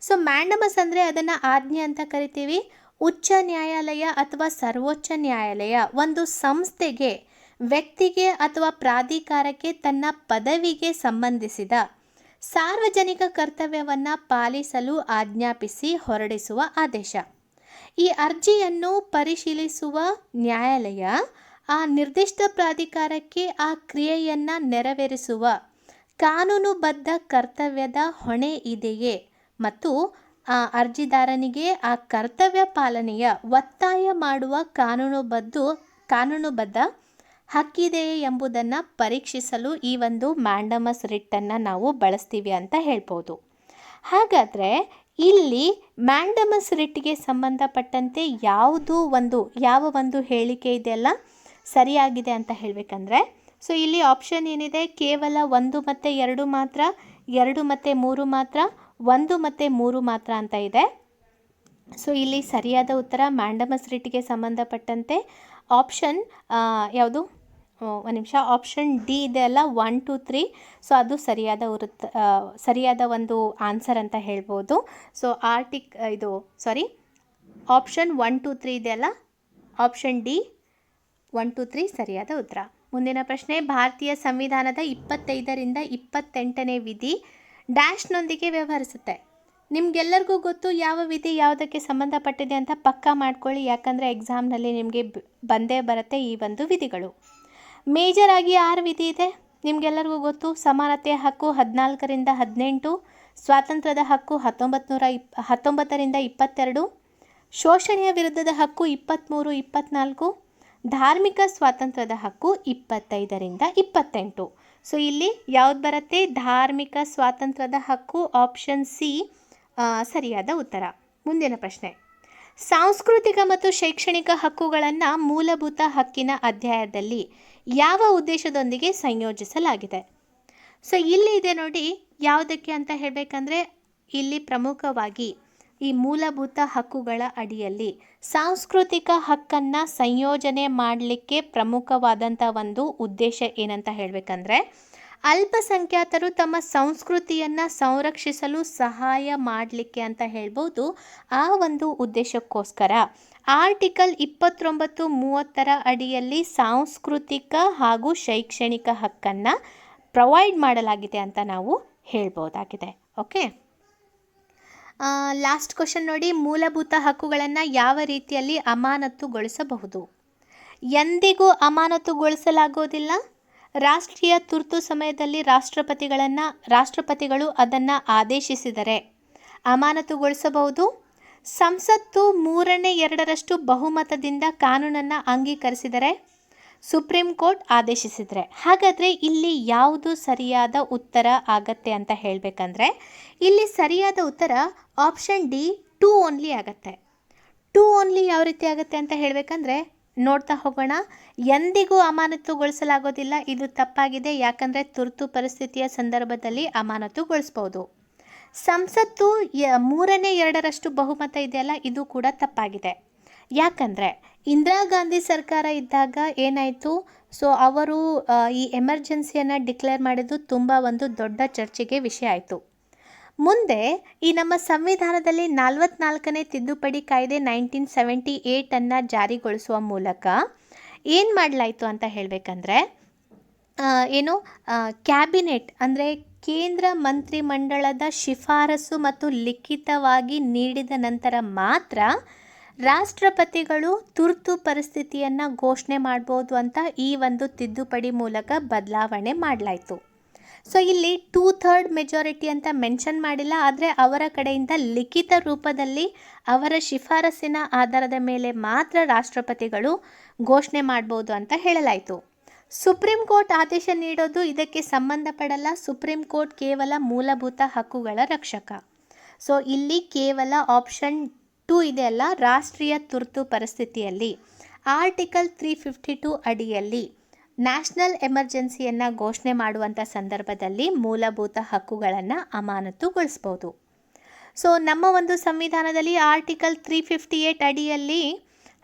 ಸೊ ಮ್ಯಾಂಡಮಸ್ ಅಂದರೆ ಅದನ್ನು ಆಜ್ಞೆ ಅಂತ ಕರಿತೀವಿ. ಉಚ್ಚ ನ್ಯಾಯಾಲಯ ಅಥವಾ ಸರ್ವೋಚ್ಚ ನ್ಯಾಯಾಲಯ ಒಂದು ಸಂಸ್ಥೆಗೆ, ವ್ಯಕ್ತಿಗೆ ಅಥವಾ ಪ್ರಾಧಿಕಾರಕ್ಕೆ ತನ್ನ ಪದವಿಗೆ ಸಂಬಂಧಿಸಿದ ಸಾರ್ವಜನಿಕ ಕರ್ತವ್ಯವನ್ನು ಪಾಲಿಸಲು ಆಜ್ಞಾಪಿಸಿ ಹೊರಡಿಸುವ ಆದೇಶ. ಈ ಅರ್ಜಿಯನ್ನು ಪರಿಶೀಲಿಸುವ ನ್ಯಾಯಾಲಯ ಆ ನಿರ್ದಿಷ್ಟ ಪ್ರಾಧಿಕಾರಕ್ಕೆ ಆ ಕ್ರಿಯೆಯನ್ನು ನೆರವೇರಿಸುವ ಕಾನೂನುಬದ್ಧ ಕರ್ತವ್ಯದ ಹೊಣೆ ಇದೆಯೇ ಮತ್ತು ಆ ಅರ್ಜಿದಾರನಿಗೆ ಆ ಕರ್ತವ್ಯ ಪಾಲನೆಯ ಒತ್ತಾಯ ಮಾಡುವ ಕಾನೂನುಬದ್ಧ ಹಕ್ಕಿದೆಯೇ ಎಂಬುದನ್ನು ಪರೀಕ್ಷಿಸಲು ಈ ಒಂದು ಮ್ಯಾಂಡಮಸ್ ರಿಟ್ಟನ್ನು ನಾವು ಬಳಸ್ತೀವಿ ಅಂತ ಹೇಳ್ಬೋದು. ಹಾಗಾದರೆ ಇಲ್ಲಿ ಮ್ಯಾಂಡಮಸ್ ರಿಟ್ಗೆ ಸಂಬಂಧಪಟ್ಟಂತೆ ಯಾವ ಒಂದು ಹೇಳಿಕೆ ಇದೆಯಲ್ಲ ಸರಿಯಾಗಿದೆ ಅಂತ ಹೇಳಬೇಕಂದ್ರೆ, ಸೊ ಇಲ್ಲಿ ಆಪ್ಷನ್ ಏನಿದೆ, ಕೇವಲ 1 ಮತ್ತು 2 ಮಾತ್ರ, 2 ಮತ್ತು 3 ಮಾತ್ರ, 1 ಮತ್ತು 3 ಮಾತ್ರ ಅಂತ ಇದೆ. ಸೊ ಇಲ್ಲಿ ಸರಿಯಾದ ಉತ್ತರ ಮ್ಯಾಂಡಮಸ್ ರಿಟ್ಗೆ ಸಂಬಂಧಪಟ್ಟಂತೆ ಆಪ್ಷನ್ ಯಾವುದು, ಒಂದು ನಿಮಿಷ, ಆಪ್ಷನ್ ಡಿ ಇದೆ ಅಲ್ಲ, 1, 2, 3. ಸೊ ಅದು ಸರಿಯಾದ ಒಂದು ಆನ್ಸರ್ ಅಂತ ಹೇಳ್ಬೋದು. ಸೊ ಆಪ್ಷನ್ 1, 2, 3 ಇದೆ ಅಲ್ಲ, ಆಪ್ಷನ್ ಡಿ 1, 2, 3 ಸರಿಯಾದ ಉತ್ತರ. ಮುಂದಿನ ಪ್ರಶ್ನೆ, ಭಾರತೀಯ ಸಂವಿಧಾನದ 25ರಿಂದ 28ನೇ ವಿಧಿ ಡ್ಯಾಶ್ನೊಂದಿಗೆ ವ್ಯವಹರಿಸುತ್ತೆ. ನಿಮಗೆಲ್ಲರಿಗೂ ಗೊತ್ತು ಯಾವ ವಿಧಿ ಯಾವುದಕ್ಕೆ ಸಂಬಂಧಪಟ್ಟಿದೆ ಅಂತ ಪಕ್ಕಾ ಮಾಡ್ಕೊಳ್ಳಿ, ಯಾಕಂದರೆ ಎಕ್ಸಾಮ್ನಲ್ಲಿ ನಿಮಗೆ ಬಂದೇ ಬರುತ್ತೆ ಈ ಒಂದು ವಿಧಿಗಳು. ಮೇಜರ್ ಆಗಿ 6 ವಿಧಿ ಇದೆ. ನಿಮಗೆಲ್ಲರಿಗೂ ಗೊತ್ತು, ಸಮಾನತೆಯ ಹಕ್ಕು 14ರಿಂದ 18, ಸ್ವಾತಂತ್ರ್ಯದ ಹಕ್ಕು 19ರಿಂದ 22, ಶೋಷಣೆಯ ವಿರುದ್ಧದ ಹಕ್ಕು 23, 24, ಧಾರ್ಮಿಕ ಸ್ವಾತಂತ್ರ್ಯದ ಹಕ್ಕು 25ರಿಂದ 28. ಸೊ ಇಲ್ಲಿ ಯಾವ್ದು ಬರುತ್ತೆ, ಧಾರ್ಮಿಕ ಸ್ವಾತಂತ್ರ್ಯದ ಹಕ್ಕು, ಆಪ್ಷನ್ ಸಿ ಸರಿಯಾದ ಉತ್ತರ. ಮುಂದಿನ ಪ್ರಶ್ನೆ, ಸಾಂಸ್ಕೃತಿಕ ಮತ್ತು ಶೈಕ್ಷಣಿಕ ಹಕ್ಕುಗಳನ್ನು ಮೂಲಭೂತ ಹಕ್ಕಿನ ಅಧ್ಯಾಯದಲ್ಲಿ ಯಾವ ಉದ್ದೇಶದೊಂದಿಗೆ ಸಂಯೋಜಿಸಲಾಗಿದೆ? ಸೊ ಇಲ್ಲಿ ಇದೆ ನೋಡಿ, ಯಾವುದಕ್ಕೆ ಅಂತ ಹೇಳಬೇಕಂದ್ರೆ ಇಲ್ಲಿ ಪ್ರಮುಖವಾಗಿ ಈ ಮೂಲಭೂತ ಹಕ್ಕುಗಳ ಅಡಿಯಲ್ಲಿ ಸಾಂಸ್ಕೃತಿಕ ಹಕ್ಕನ್ನು ಸಂಯೋಜನೆ ಮಾಡಲಿಕ್ಕೆ ಪ್ರಮುಖವಾದಂಥ ಒಂದು ಉದ್ದೇಶ ಏನಂತ ಹೇಳಬೇಕಂದ್ರೆ, ಅಲ್ಪಸಂಖ್ಯಾತರು ತಮ್ಮ ಸಂಸ್ಕೃತಿಯನ್ನು ಸಂರಕ್ಷಿಸಲು ಸಹಾಯ ಮಾಡಲಿಕ್ಕೆ ಅಂತ ಹೇಳ್ಬೋದು. ಆ ಒಂದು ಉದ್ದೇಶಕ್ಕೋಸ್ಕರ ಆರ್ಟಿಕಲ್ 29, 30 ಅಡಿಯಲ್ಲಿ ಸಾಂಸ್ಕೃತಿಕ ಹಾಗೂ ಶೈಕ್ಷಣಿಕ ಹಕ್ಕನ್ನು ಪ್ರೊವೈಡ್ ಮಾಡಲಾಗಿದೆ ಅಂತ ನಾವು ಹೇಳ್ಬೋದಾಗಿದೆ. ಓಕೆ. ಲಾಸ್ಟ್ ಕ್ವಶನ್ ನೋಡಿ, ಮೂಲಭೂತ ಹಕ್ಕುಗಳನ್ನು ಯಾವ ರೀತಿಯಲ್ಲಿ ಅಮಾನತುಗೊಳಿಸಬಹುದು? ಎಂದಿಗೂ ಅಮಾನತುಗೊಳಿಸಲಾಗುವುದಿಲ್ಲ. ರಾಷ್ಟ್ರೀಯ ತುರ್ತು ಸಮಯದಲ್ಲಿ ರಾಷ್ಟ್ರಪತಿಗಳು ಅದನ್ನು ಆದೇಶಿಸಿದರೆ ಅಮಾನತುಗೊಳಿಸಬಹುದು. ಸಂಸತ್ತು 2/3 ಬಹುಮತದಿಂದ ಕಾನೂನನ್ನು ಅಂಗೀಕರಿಸಿದರೆ, ಸುಪ್ರೀಂ ಕೋರ್ಟ್ ಆದೇಶಿಸಿದರೆ. ಹಾಗಾದರೆ ಇಲ್ಲಿ ಯಾವುದು ಸರಿಯಾದ ಉತ್ತರ ಆಗತ್ತೆ ಅಂತ ಹೇಳಬೇಕಂದ್ರೆ ಇಲ್ಲಿ ಸರಿಯಾದ ಉತ್ತರ ಆಪ್ಷನ್ ಡಿ, 2 ಓನ್ಲಿ ಆಗತ್ತೆ. 2 ಓನ್ಲಿ ಯಾವ ರೀತಿ ಆಗುತ್ತೆ ಅಂತ ಹೇಳಬೇಕಂದ್ರೆ ನೋಡ್ತಾ ಹೋಗೋಣ. ಎಂದಿಗೂ ಅಮಾನತುಗೊಳಿಸಲಾಗೋದಿಲ್ಲ, ಇದು ತಪ್ಪಾಗಿದೆ. ಯಾಕಂದರೆ ತುರ್ತು ಪರಿಸ್ಥಿತಿಯ ಸಂದರ್ಭದಲ್ಲಿ ಅಮಾನತುಗೊಳಿಸ್ಬೋದು. ಸಂಸತ್ತು 2/3 ಬಹುಮತ ಇದೆಯಲ್ಲ, ಇದು ಕೂಡ ತಪ್ಪಾಗಿದೆ. ಯಾಕಂದರೆ ಇಂದಿರಾ ಗಾಂಧಿ ಸರ್ಕಾರ ಇದ್ದಾಗ ಏನಾಯಿತು, ಸೊ ಅವರು ಈ ಎಮರ್ಜೆನ್ಸಿಯನ್ನು ಡಿಕ್ಲೇರ್ ಮಾಡಿದ್ದು ತುಂಬ ಒಂದು ದೊಡ್ಡ ಚರ್ಚೆಗೆ ವಿಷಯ ಆಯಿತು. ಮುಂದೆ ಈ ನಮ್ಮ ಸಂವಿಧಾನದಲ್ಲಿ 44ನೇ ತಿದ್ದುಪಡಿ ಕಾಯ್ದೆ 1978 ಜಾರಿಗೊಳಿಸುವ ಮೂಲಕ ಏನು ಮಾಡಲಾಯಿತು ಅಂತ ಹೇಳಬೇಕಂದ್ರೆ ಕ್ಯಾಬಿನೆಟ್ ಅಂದರೆ ಕೇಂದ್ರ ಮಂತ್ರಿಮಂಡಲದ ಶಿಫಾರಸು ಮತ್ತು ಲಿಖಿತವಾಗಿ ನೀಡಿದ ನಂತರ ಮಾತ್ರ ರಾಷ್ಟ್ರಪತಿಗಳು ತುರ್ತು ಪರಿಸ್ಥಿತಿಯನ್ನು ಘೋಷಣೆ ಮಾಡ್ಬೋದು ಅಂತ ಈ ಒಂದು ತಿದ್ದುಪಡಿ ಮೂಲಕ ಬದಲಾವಣೆ ಮಾಡಲಾಯಿತು. ಸೊ ಇಲ್ಲಿ 2/3 ಮೆಜಾರಿಟಿ ಅಂತ ಮೆನ್ಷನ್ ಮಾಡಿಲ್ಲ, ಆದರೆ ಅವರ ಕಡೆಯಿಂದ ಲಿಖಿತ ರೂಪದಲ್ಲಿ ಅವರ ಶಿಫಾರಸಿನ ಆಧಾರದ ಮೇಲೆ ಮಾತ್ರ ರಾಷ್ಟ್ರಪತಿಗಳು ಘೋಷಣೆ ಮಾಡ್ಬೋದು ಅಂತ ಹೇಳಲಾಯಿತು. ಸುಪ್ರೀಂ ಕೋರ್ಟ್ ಆದೇಶ ನೀಡೋದು ಇದಕ್ಕೆ ಸಂಬಂಧಪಡಲ್ಲ. ಸುಪ್ರೀಂ ಕೋರ್ಟ್ ಕೇವಲ ಮೂಲಭೂತ ಹಕ್ಕುಗಳ ರಕ್ಷಕ. ಸೊ ಇಲ್ಲಿ ಕೇವಲ ಆಪ್ಷನ್ 2 ಇದೆಯಲ್ಲ, ರಾಷ್ಟ್ರೀಯ ತುರ್ತು ಪರಿಸ್ಥಿತಿಯಲ್ಲಿ ಆರ್ಟಿಕಲ್ 352 ಅಡಿಯಲ್ಲಿ ನ್ಯಾಷನಲ್ ಎಮರ್ಜೆನ್ಸಿಯನ್ನು ಘೋಷಣೆ ಮಾಡುವಂಥ ಸಂದರ್ಭದಲ್ಲಿ ಮೂಲಭೂತ ಹಕ್ಕುಗಳನ್ನು ಅಮಾನತುಗೊಳಿಸ್ಬೋದು. ಸೊ ನಮ್ಮ ಒಂದು ಸಂವಿಧಾನದಲ್ಲಿ ಆರ್ಟಿಕಲ್ 358 ಅಡಿಯಲ್ಲಿ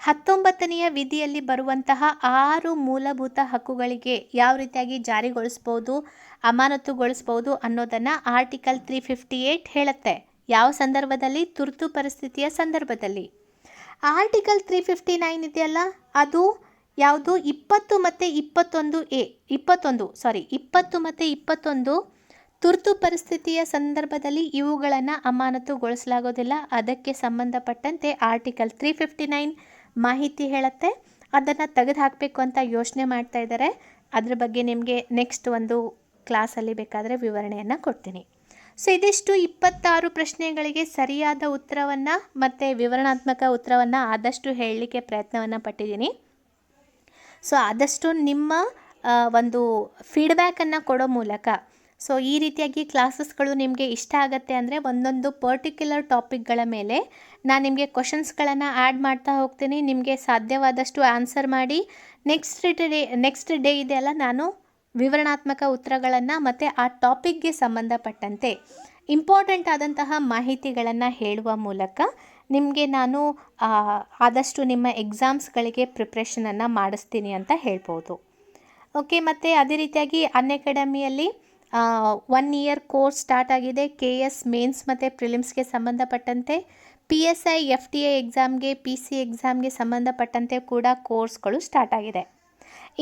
19ನೆಯ ವಿಧಿಯಲ್ಲಿ ಬರುವಂತಹ 6 ಮೂಲಭೂತ ಹಕ್ಕುಗಳಿಗೆ ಯಾವ ರೀತಿಯಾಗಿ ಜಾರಿಗೊಳಿಸ್ಬೋದು, ಅಮಾನತುಗೊಳಿಸ್ಬೋದು ಅನ್ನೋದನ್ನು ಆರ್ಟಿಕಲ್ 358 ಹೇಳುತ್ತೆ. ಯಾವ ಸಂದರ್ಭದಲ್ಲಿ? ತುರ್ತು ಪರಿಸ್ಥಿತಿಯ ಸಂದರ್ಭದಲ್ಲಿ. ಆರ್ಟಿಕಲ್ 359 ಇದೆಯಲ್ಲ, ಅದು ಯಾವುದು 20 ಮತ್ತು 21 ತುರ್ತು ಪರಿಸ್ಥಿತಿಯ ಸಂದರ್ಭದಲ್ಲಿ ಇವುಗಳನ್ನು ಅಮಾನತುಗೊಳಿಸಲಾಗೋದಿಲ್ಲ. ಅದಕ್ಕೆ ಸಂಬಂಧಪಟ್ಟಂತೆ ಆರ್ಟಿಕಲ್ 359 ಮಾಹಿತಿ ಹೇಳುತ್ತೆ. ಅದನ್ನು ತೆಗೆದು ಹಾಕಬೇಕು ಅಂತ ಯೋಚನೆ ಮಾಡ್ತಾ ಇದ್ದಾರೆ. ಅದ್ರ ಬಗ್ಗೆ ನಿಮಗೆ ನೆಕ್ಸ್ಟ್ ಒಂದು ಕ್ಲಾಸಲ್ಲಿ ಬೇಕಾದರೆ ವಿವರಣೆಯನ್ನು ಕೊಡ್ತೀನಿ. ಸೊ ಇದಿಷ್ಟು 26 ಪ್ರಶ್ನೆಗಳಿಗೆ ಸರಿಯಾದ ಉತ್ತರವನ್ನು ಮತ್ತು ವಿವರಣಾತ್ಮಕ ಉತ್ತರವನ್ನು ಆದಷ್ಟು ಹೇಳಲಿಕ್ಕೆ ಪ್ರಯತ್ನವನ್ನು ಪಟ್ಟಿದ್ದೀನಿ. ಸೊ ಆದಷ್ಟು ನಿಮ್ಮ ಒಂದು ಫೀಡ್ಬ್ಯಾಕನ್ನು ಕೊಡೋ ಮೂಲಕ, ಸೊ ಈ ರೀತಿಯಾಗಿ ಕ್ಲಾಸಸ್ಗಳು ನಿಮಗೆ ಇಷ್ಟ ಆಗುತ್ತೆ ಅಂದರೆ ಒಂದೊಂದು ಪರ್ಟಿಕ್ಯುಲರ್ ಟಾಪಿಕ್ಗಳ ಮೇಲೆ ನಾನು ನಿಮಗೆ ಕ್ವಶನ್ಸ್ಗಳನ್ನು ಆ್ಯಡ್ ಮಾಡ್ತಾ ಹೋಗ್ತೀನಿ. ನಿಮಗೆ ಸಾಧ್ಯವಾದಷ್ಟು ಆನ್ಸರ್ ಮಾಡಿ ನೆಕ್ಸ್ಟ್ ಡೇ ಇದೆಯಲ್ಲ, ನಾನು ವಿವರಣಾತ್ಮಕ ಉತ್ತರಗಳನ್ನು ಮತ್ತು ಆ ಟಾಪಿಕ್ಗೆ ಸಂಬಂಧಪಟ್ಟಂತೆ ಇಂಪಾರ್ಟೆಂಟ್ ಆದಂತಹ ಮಾಹಿತಿಗಳನ್ನು ಹೇಳುವ ಮೂಲಕ ನಿಮಗೆ ನಾನು ಆದಷ್ಟು ನಿಮ್ಮ ಎಕ್ಸಾಮ್ಸ್ಗಳಿಗೆ ಪ್ರಿಪ್ರೇಷನನ್ನು ಮಾಡಿಸ್ತೀನಿ ಅಂತ ಹೇಳ್ಬೋದು. ಓಕೆ, ಮತ್ತು ಅದೇ ರೀತಿಯಾಗಿ ಅನ್ಅಕಾಡೆಮಿಯಲ್ಲಿ 1 ಇಯರ್ ಕೋರ್ಸ್ ಸ್ಟಾರ್ಟ್ ಆಗಿದೆ. KS ಮೇನ್ಸ್ ಮತ್ತು ಪ್ರಿಲಿಮ್ಸ್ಗೆ ಸಂಬಂಧಪಟ್ಟಂತೆ, PSI FTA ಎಕ್ಸಾಮ್ಗೆ, PC ಎಕ್ಸಾಮ್ಗೆ ಸಂಬಂಧಪಟ್ಟಂತೆ ಕೂಡ ಕೋರ್ಸ್ಗಳು ಸ್ಟಾರ್ಟ್ ಆಗಿದೆ.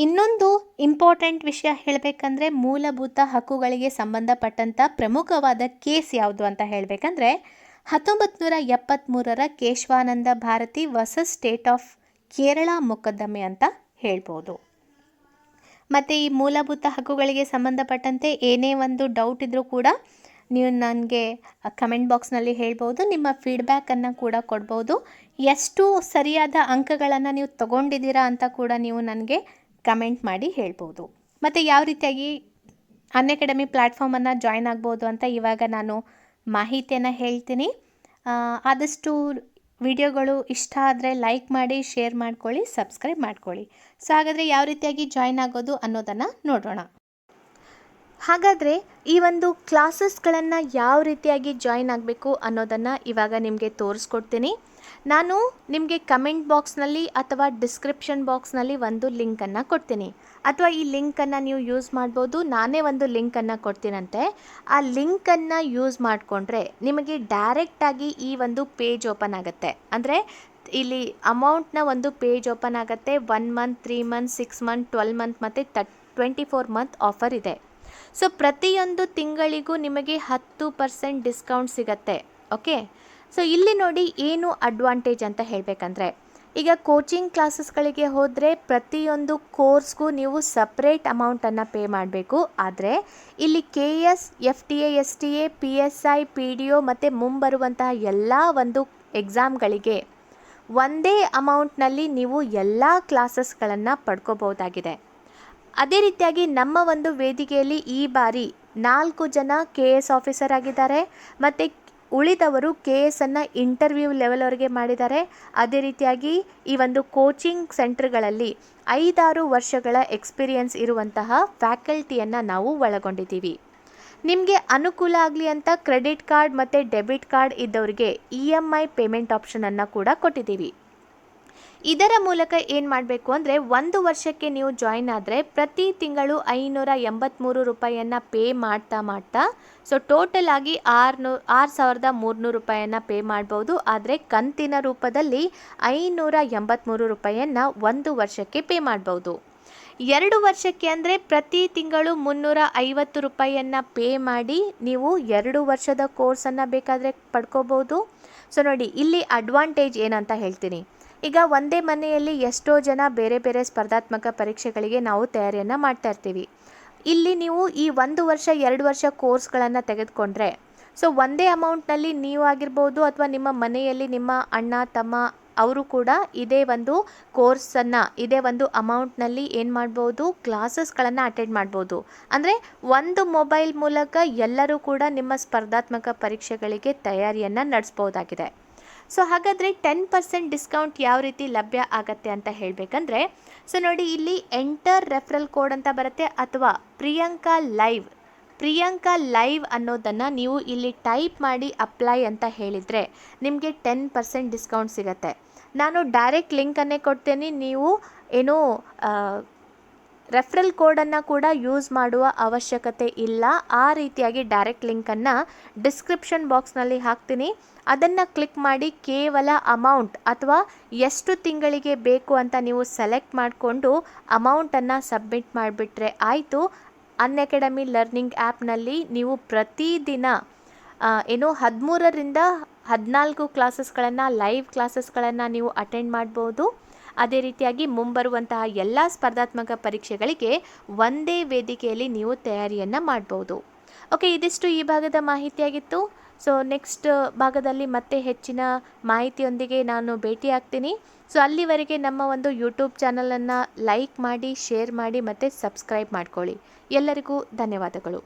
ಇನ್ನೊಂದು ಇಂಪಾರ್ಟೆಂಟ್ ವಿಷಯ ಹೇಳಬೇಕಂದ್ರೆ, ಮೂಲಭೂತ ಹಕ್ಕುಗಳಿಗೆ ಸಂಬಂಧಪಟ್ಟಂಥ ಪ್ರಮುಖವಾದ ಕೇಸ್ ಯಾವುದು ಅಂತ ಹೇಳಬೇಕಂದ್ರೆ 1973 Kesavananda Bharati versus state of Kerala ಮೊಕದ್ದಮೆ ಅಂತ ಹೇಳ್ಬೋದು. ಮತ್ತು ಈ ಮೂಲಭೂತ ಹಕ್ಕುಗಳಿಗೆ ಸಂಬಂಧಪಟ್ಟಂತೆ ಏನೇ ಒಂದು ಡೌಟ್ ಇದ್ದರೂ ಕೂಡ ನೀವು ನನಗೆ ಕಮೆಂಟ್ ಬಾಕ್ಸ್ನಲ್ಲಿ ಹೇಳ್ಬೋದು. ನಿಮ್ಮ ಫೀಡ್ಬ್ಯಾಕನ್ನು ಕೂಡ ಕೊಡ್ಬೋದು. ಎಷ್ಟು ಸರಿಯಾದ ಅಂಕಗಳನ್ನು ನೀವು ತಗೊಂಡಿದ್ದೀರಾ ಅಂತ ಕೂಡ ನೀವು ನನಗೆ ಕಮೆಂಟ್ ಮಾಡಿ ಹೇಳ್ಬೋದು. ಮತ್ತು ಯಾವ ರೀತಿಯಾಗಿ ಅನ್ಅಕಾಡೆಮಿ ಪ್ಲ್ಯಾಟ್ಫಾರ್ಮನ್ನು ಜಾಯ್ನ್ ಆಗ್ಬೋದು ಅಂತ ಇವಾಗ ನಾನು ಮಾಹಿತಿಯನ್ನು ಹೇಳ್ತೀನಿ. ಆದಷ್ಟು ವಿಡಿಯೋಗಳು ಇಷ್ಟ ಆದರೆ ಲೈಕ್ ಮಾಡಿ, ಶೇರ್ ಮಾಡ್ಕೊಳ್ಳಿ, ಸಬ್ಸ್ಕ್ರೈಬ್ ಮಾಡ್ಕೊಳ್ಳಿ. ಸೊ ಹಾಗಾದರೆ ಯಾವ ರೀತಿಯಾಗಿ ಜಾಯ್ನ್ ಆಗೋದು ಅನ್ನೋದನ್ನು ನೋಡೋಣ. ಹಾಗಾದರೆ ಈ ಒಂದು ಕ್ಲಾಸಸ್ಗಳನ್ನು ಯಾವ ರೀತಿಯಾಗಿ ಜಾಯ್ನ್ ಆಗಬೇಕು ಅನ್ನೋದನ್ನು ಇವಾಗ ನಿಮಗೆ ತೋರಿಸ್ಕೊಡ್ತೀನಿ. ನಾನು ನಿಮಗೆ ಕಮೆಂಟ್ ಬಾಕ್ಸ್ನಲ್ಲಿ ಅಥವಾ ಡಿಸ್ಕ್ರಿಪ್ಷನ್ ಬಾಕ್ಸ್ನಲ್ಲಿ ಒಂದು ಲಿಂಕನ್ನು ಕೊಡ್ತೀನಿ, ಅಥವಾ ಈ ಲಿಂಕನ್ನು ನೀವು ಯೂಸ್ ಮಾಡ್ಬೋದು. ನಾನೇ ಒಂದು ಲಿಂಕನ್ನು ಕೊಡ್ತೀನಂತೆ. ಆ ಲಿಂಕನ್ನು ಯೂಸ್ ಮಾಡಿಕೊಂಡ್ರೆ ನಿಮಗೆ ಡೈರೆಕ್ಟಾಗಿ ಈ ಒಂದು ಪೇಜ್ ಓಪನ್ ಆಗುತ್ತೆ. ಅಂದರೆ ಇಲ್ಲಿ ಅಮೌಂಟ್ನ ಒಂದು ಪೇಜ್ ಓಪನ್ ಆಗುತ್ತೆ. 1 ಮಂತ್, 3 ಮಂತ್, 6 ಮಂತ್, 12 ಮಂತ್ ಮತ್ತು 24 ಮಂತ್ ಆಫರ್ ಇದೆ. ಸೊ ಪ್ರತಿಯೊಂದು ತಿಂಗಳಿಗೂ ನಿಮಗೆ 10% ಡಿಸ್ಕೌಂಟ್ ಸಿಗತ್ತೆ. ಓಕೆ, ಸೊ ಇಲ್ಲಿ ನೋಡಿ ಏನು ಅಡ್ವಾಂಟೇಜ್ ಅಂತ ಹೇಳಬೇಕಂದ್ರೆ, ಈಗ ಕೋಚಿಂಗ್ ಕ್ಲಾಸಸ್ಗಳಿಗೆ ಹೋದರೆ ಪ್ರತಿಯೊಂದು ಕೋರ್ಸ್ಗೂ ನೀವು ಸಪ್ರೇಟ್ ಅಮೌಂಟನ್ನು ಪೇ ಮಾಡಬೇಕು. ಆದರೆ ಇಲ್ಲಿ KS, FTA, STA, PSI, PDO ಮತ್ತು ಮುಂಬರುವಂತಹ ಎಲ್ಲ ಒಂದು ಎಕ್ಸಾಮ್ಗಳಿಗೆ ಒಂದೇ ಅಮೌಂಟ್ನಲ್ಲಿ ನೀವು ಎಲ್ಲ ಕ್ಲಾಸಸ್ಗಳನ್ನು ಪಡ್ಕೋಬಹುದಾಗಿದೆ. ಅದೇ ರೀತಿಯಾಗಿ ನಮ್ಮ ಒಂದು ವೇದಿಕೆಯಲ್ಲಿ ಈ ಬಾರಿ 4 ಜನ KS ಆಫೀಸರ್ ಆಗಿದ್ದಾರೆ ಮತ್ತು ಉಳಿದವರು KS ಅನ್ನು ಇಂಟರ್ವ್ಯೂ ಲೆವೆಲ್ವರೆಗೆ ಮಾಡಿದ್ದಾರೆ. ಅದೇ ರೀತಿಯಾಗಿ ಈ ಒಂದು ಕೋಚಿಂಗ್ ಸೆಂಟರ್ಗಳಲ್ಲಿ 5-6 ವರ್ಷಗಳ ಎಕ್ಸ್ಪೀರಿಯನ್ಸ್ ಇರುವಂತಹ ಫ್ಯಾಕಲ್ಟಿಯನ್ನು ನಾವು ಒಳಗೊಂಡಿದ್ದೀವಿ. ನಿಮಗೆ ಅನುಕೂಲ ಆಗಲಿ ಅಂತ ಕ್ರೆಡಿಟ್ ಕಾರ್ಡ್ ಮತ್ತು ಡೆಬಿಟ್ ಕಾರ್ಡ್ ಇದ್ದವರಿಗೆ EMI ಪೇಮೆಂಟ್ ಆಪ್ಷನನ್ನು ಕೂಡ ಕೊಟ್ಟಿದ್ದೀವಿ. ಇದರ ಮೂಲಕ ಏನು ಮಾಡಬೇಕು ಅಂದರೆ, 1 ವರ್ಷಕ್ಕೆ ನೀವು ಜಾಯಿನ್ ಆದರೆ ಪ್ರತಿ ತಿಂಗಳು 583 ರೂಪಾಯಿಯನ್ನು ಪೇ ಮಾಡ್ತಾ ಸೊ ಟೋಟಲ್ ಆಗಿ 6,300 ರೂಪಾಯಿಯನ್ನು ಪೇ ಮಾಡ್ಬೋದು. ಆದರೆ ಕಂತಿನ ರೂಪದಲ್ಲಿ 583 ರೂಪಾಯಿಯನ್ನು 1 ವರ್ಷಕ್ಕೆ ಪೇ ಮಾಡ್ಬೋದು. 2 ವರ್ಷಕ್ಕೆ ಅಂದರೆ ಪ್ರತಿ ತಿಂಗಳು 350 ರೂಪಾಯಿಯನ್ನು ಪೇ ಮಾಡಿ ನೀವು 2 ವರ್ಷದ ಕೋರ್ಸನ್ನು ಬೇಕಾದರೆ ಪಡ್ಕೋಬೋದು. ಸೊ ನೋಡಿ, ಇಲ್ಲಿ ಅಡ್ವಾಂಟೇಜ್ ಏನಂತ ಹೇಳ್ತೀನಿ. ಈಗ ಒಂದೇ ಮನೆಯಲ್ಲಿ ಎಷ್ಟೋ ಜನ ಬೇರೆ ಬೇರೆ ಸ್ಪರ್ಧಾತ್ಮಕ ಪರೀಕ್ಷೆಗಳಿಗೆ ನಾವು ತಯಾರಿಯನ್ನು ಮಾಡ್ತಾ ಇರ್ತೀವಿ. ಇಲ್ಲಿ ನೀವು ಈ 1 ವರ್ಷ 2 ವರ್ಷ ಕೋರ್ಸ್ಗಳನ್ನು ತೆಗೆದುಕೊಂಡ್ರೆ ಸೊ ಒಂದೇ ಅಮೌಂಟ್ನಲ್ಲಿ ನೀವು ಆಗಿರ್ಬೋದು ಅಥವಾ ನಿಮ್ಮ ಮನೆಯಲ್ಲಿ ನಿಮ್ಮ ಅಣ್ಣ ತಮ್ಮ ಅವರು ಕೂಡ ಇದೇ ಒಂದು ಕೋರ್ಸನ್ನು ಇದೇ ಒಂದು ಅಮೌಂಟ್ನಲ್ಲಿ ಏನು ಮಾಡ್ಬೋದು, ಕ್ಲಾಸಸ್ಗಳನ್ನು ಅಟೆಂಡ್ ಮಾಡ್ಬೋದು. ಅಂದರೆ ಒಂದು ಮೊಬೈಲ್ ಮೂಲಕ ಎಲ್ಲರೂ ಕೂಡ ನಿಮ್ಮ ಸ್ಪರ್ಧಾತ್ಮಕ ಪರೀಕ್ಷೆಗಳಿಗೆ ತಯಾರಿಯನ್ನು ನಡೆಸ್ಬೋದಾಗಿದೆ. ಸೊ ಹಾಗಾದರೆ 10% ಡಿಸ್ಕೌಂಟ್ ಯಾವ ರೀತಿ ಲಭ್ಯ ಆಗತ್ತೆ ಅಂತ ಹೇಳಬೇಕಂದ್ರೆ, ಸೊ ನೋಡಿ, ಇಲ್ಲಿ ಎಂಟರ್ ರೆಫರಲ್ ಕೋಡ್ ಅಂತ ಬರುತ್ತೆ ಅಥವಾ ಪ್ರಿಯಾಂಕಾ ಲೈವ್ ಅನ್ನೋದನ್ನು ನೀವು ಇಲ್ಲಿ ಟೈಪ್ ಮಾಡಿ ಅಪ್ಲೈ ಅಂತ ಹೇಳಿದರೆ ನಿಮಗೆ 10% ಡಿಸ್ಕೌಂಟ್ ಸಿಗುತ್ತೆ. ನಾನು ಡೈರೆಕ್ಟ್ ಲಿಂಕನ್ನೇ ಕೊಡ್ತೇನೆ. ನೀವು ಏನೋ ರೆಫರಲ್ ಕೋಡನ್ನು ಕೂಡ ಯೂಸ್ ಮಾಡುವ ಅವಶ್ಯಕತೆ ಇಲ್ಲ. ಆ ರೀತಿಯಾಗಿ ಡೈರೆಕ್ಟ್ ಲಿಂಕನ್ನು ಡಿಸ್ಕ್ರಿಪ್ಷನ್ ಬಾಕ್ಸ್ನಲ್ಲಿ ಹಾಕ್ತೀನಿ. ಅದನ್ನು ಕ್ಲಿಕ್ ಮಾಡಿ ಕೇವಲ ಅಮೌಂಟ್ ಅಥವಾ ಎಷ್ಟು ತಿಂಗಳಿಗೆ ಬೇಕು ಅಂತ ನೀವು ಸೆಲೆಕ್ಟ್ ಮಾಡಿಕೊಂಡು ಅಮೌಂಟನ್ನು ಸಬ್ಮಿಟ್ ಮಾಡಿಬಿಟ್ರೆ ಆಯಿತು. ಅನ್ಅಕಾಡೆಮಿ ಲರ್ನಿಂಗ್ ಆ್ಯಪ್ನಲ್ಲಿ ನೀವು ಪ್ರತಿದಿನ 13ರಿಂದ 14 ಕ್ಲಾಸಸ್ಗಳನ್ನು ಲೈವ್ ಕ್ಲಾಸಸ್ಗಳನ್ನು ನೀವು ಅಟೆಂಡ್ ಮಾಡ್ಬೋದು. ಅದೇ ರೀತಿಯಾಗಿ ಮುಂಬರುವಂತಹ ಎಲ್ಲ ಸ್ಪರ್ಧಾತ್ಮಕ ಪರೀಕ್ಷೆಗಳಿಗೆ ಒಂದೇ ವೇದಿಕೆಯಲ್ಲಿ ನೀವು ತಯಾರಿಯನ್ನು ಮಾಡ್ಬೋದು. ಓಕೆ, ಇದಿಷ್ಟು ಈ ಭಾಗದ ಮಾಹಿತಿಯಾಗಿತ್ತು. ಸೊ ನೆಕ್ಸ್ಟ್ ಭಾಗದಲ್ಲಿ ಮತ್ತೆ ಹೆಚ್ಚಿನ ಮಾಹಿತಿಯೊಂದಿಗೆ ನಾನು ಭೇಟಿಯಾಗ್ತೀನಿ. ಸೊ ಅಲ್ಲಿವರೆಗೆ ನಮ್ಮ ಒಂದು ಯೂಟ್ಯೂಬ್ ಚಾನಲನ್ನು ಲೈಕ್ ಮಾಡಿ, ಶೇರ್ ಮಾಡಿ ಮತ್ತು ಸಬ್ಸ್ಕ್ರೈಬ್ ಮಾಡ್ಕೊಳ್ಳಿ. ಎಲ್ಲರಿಗೂ ಧನ್ಯವಾದಗಳು.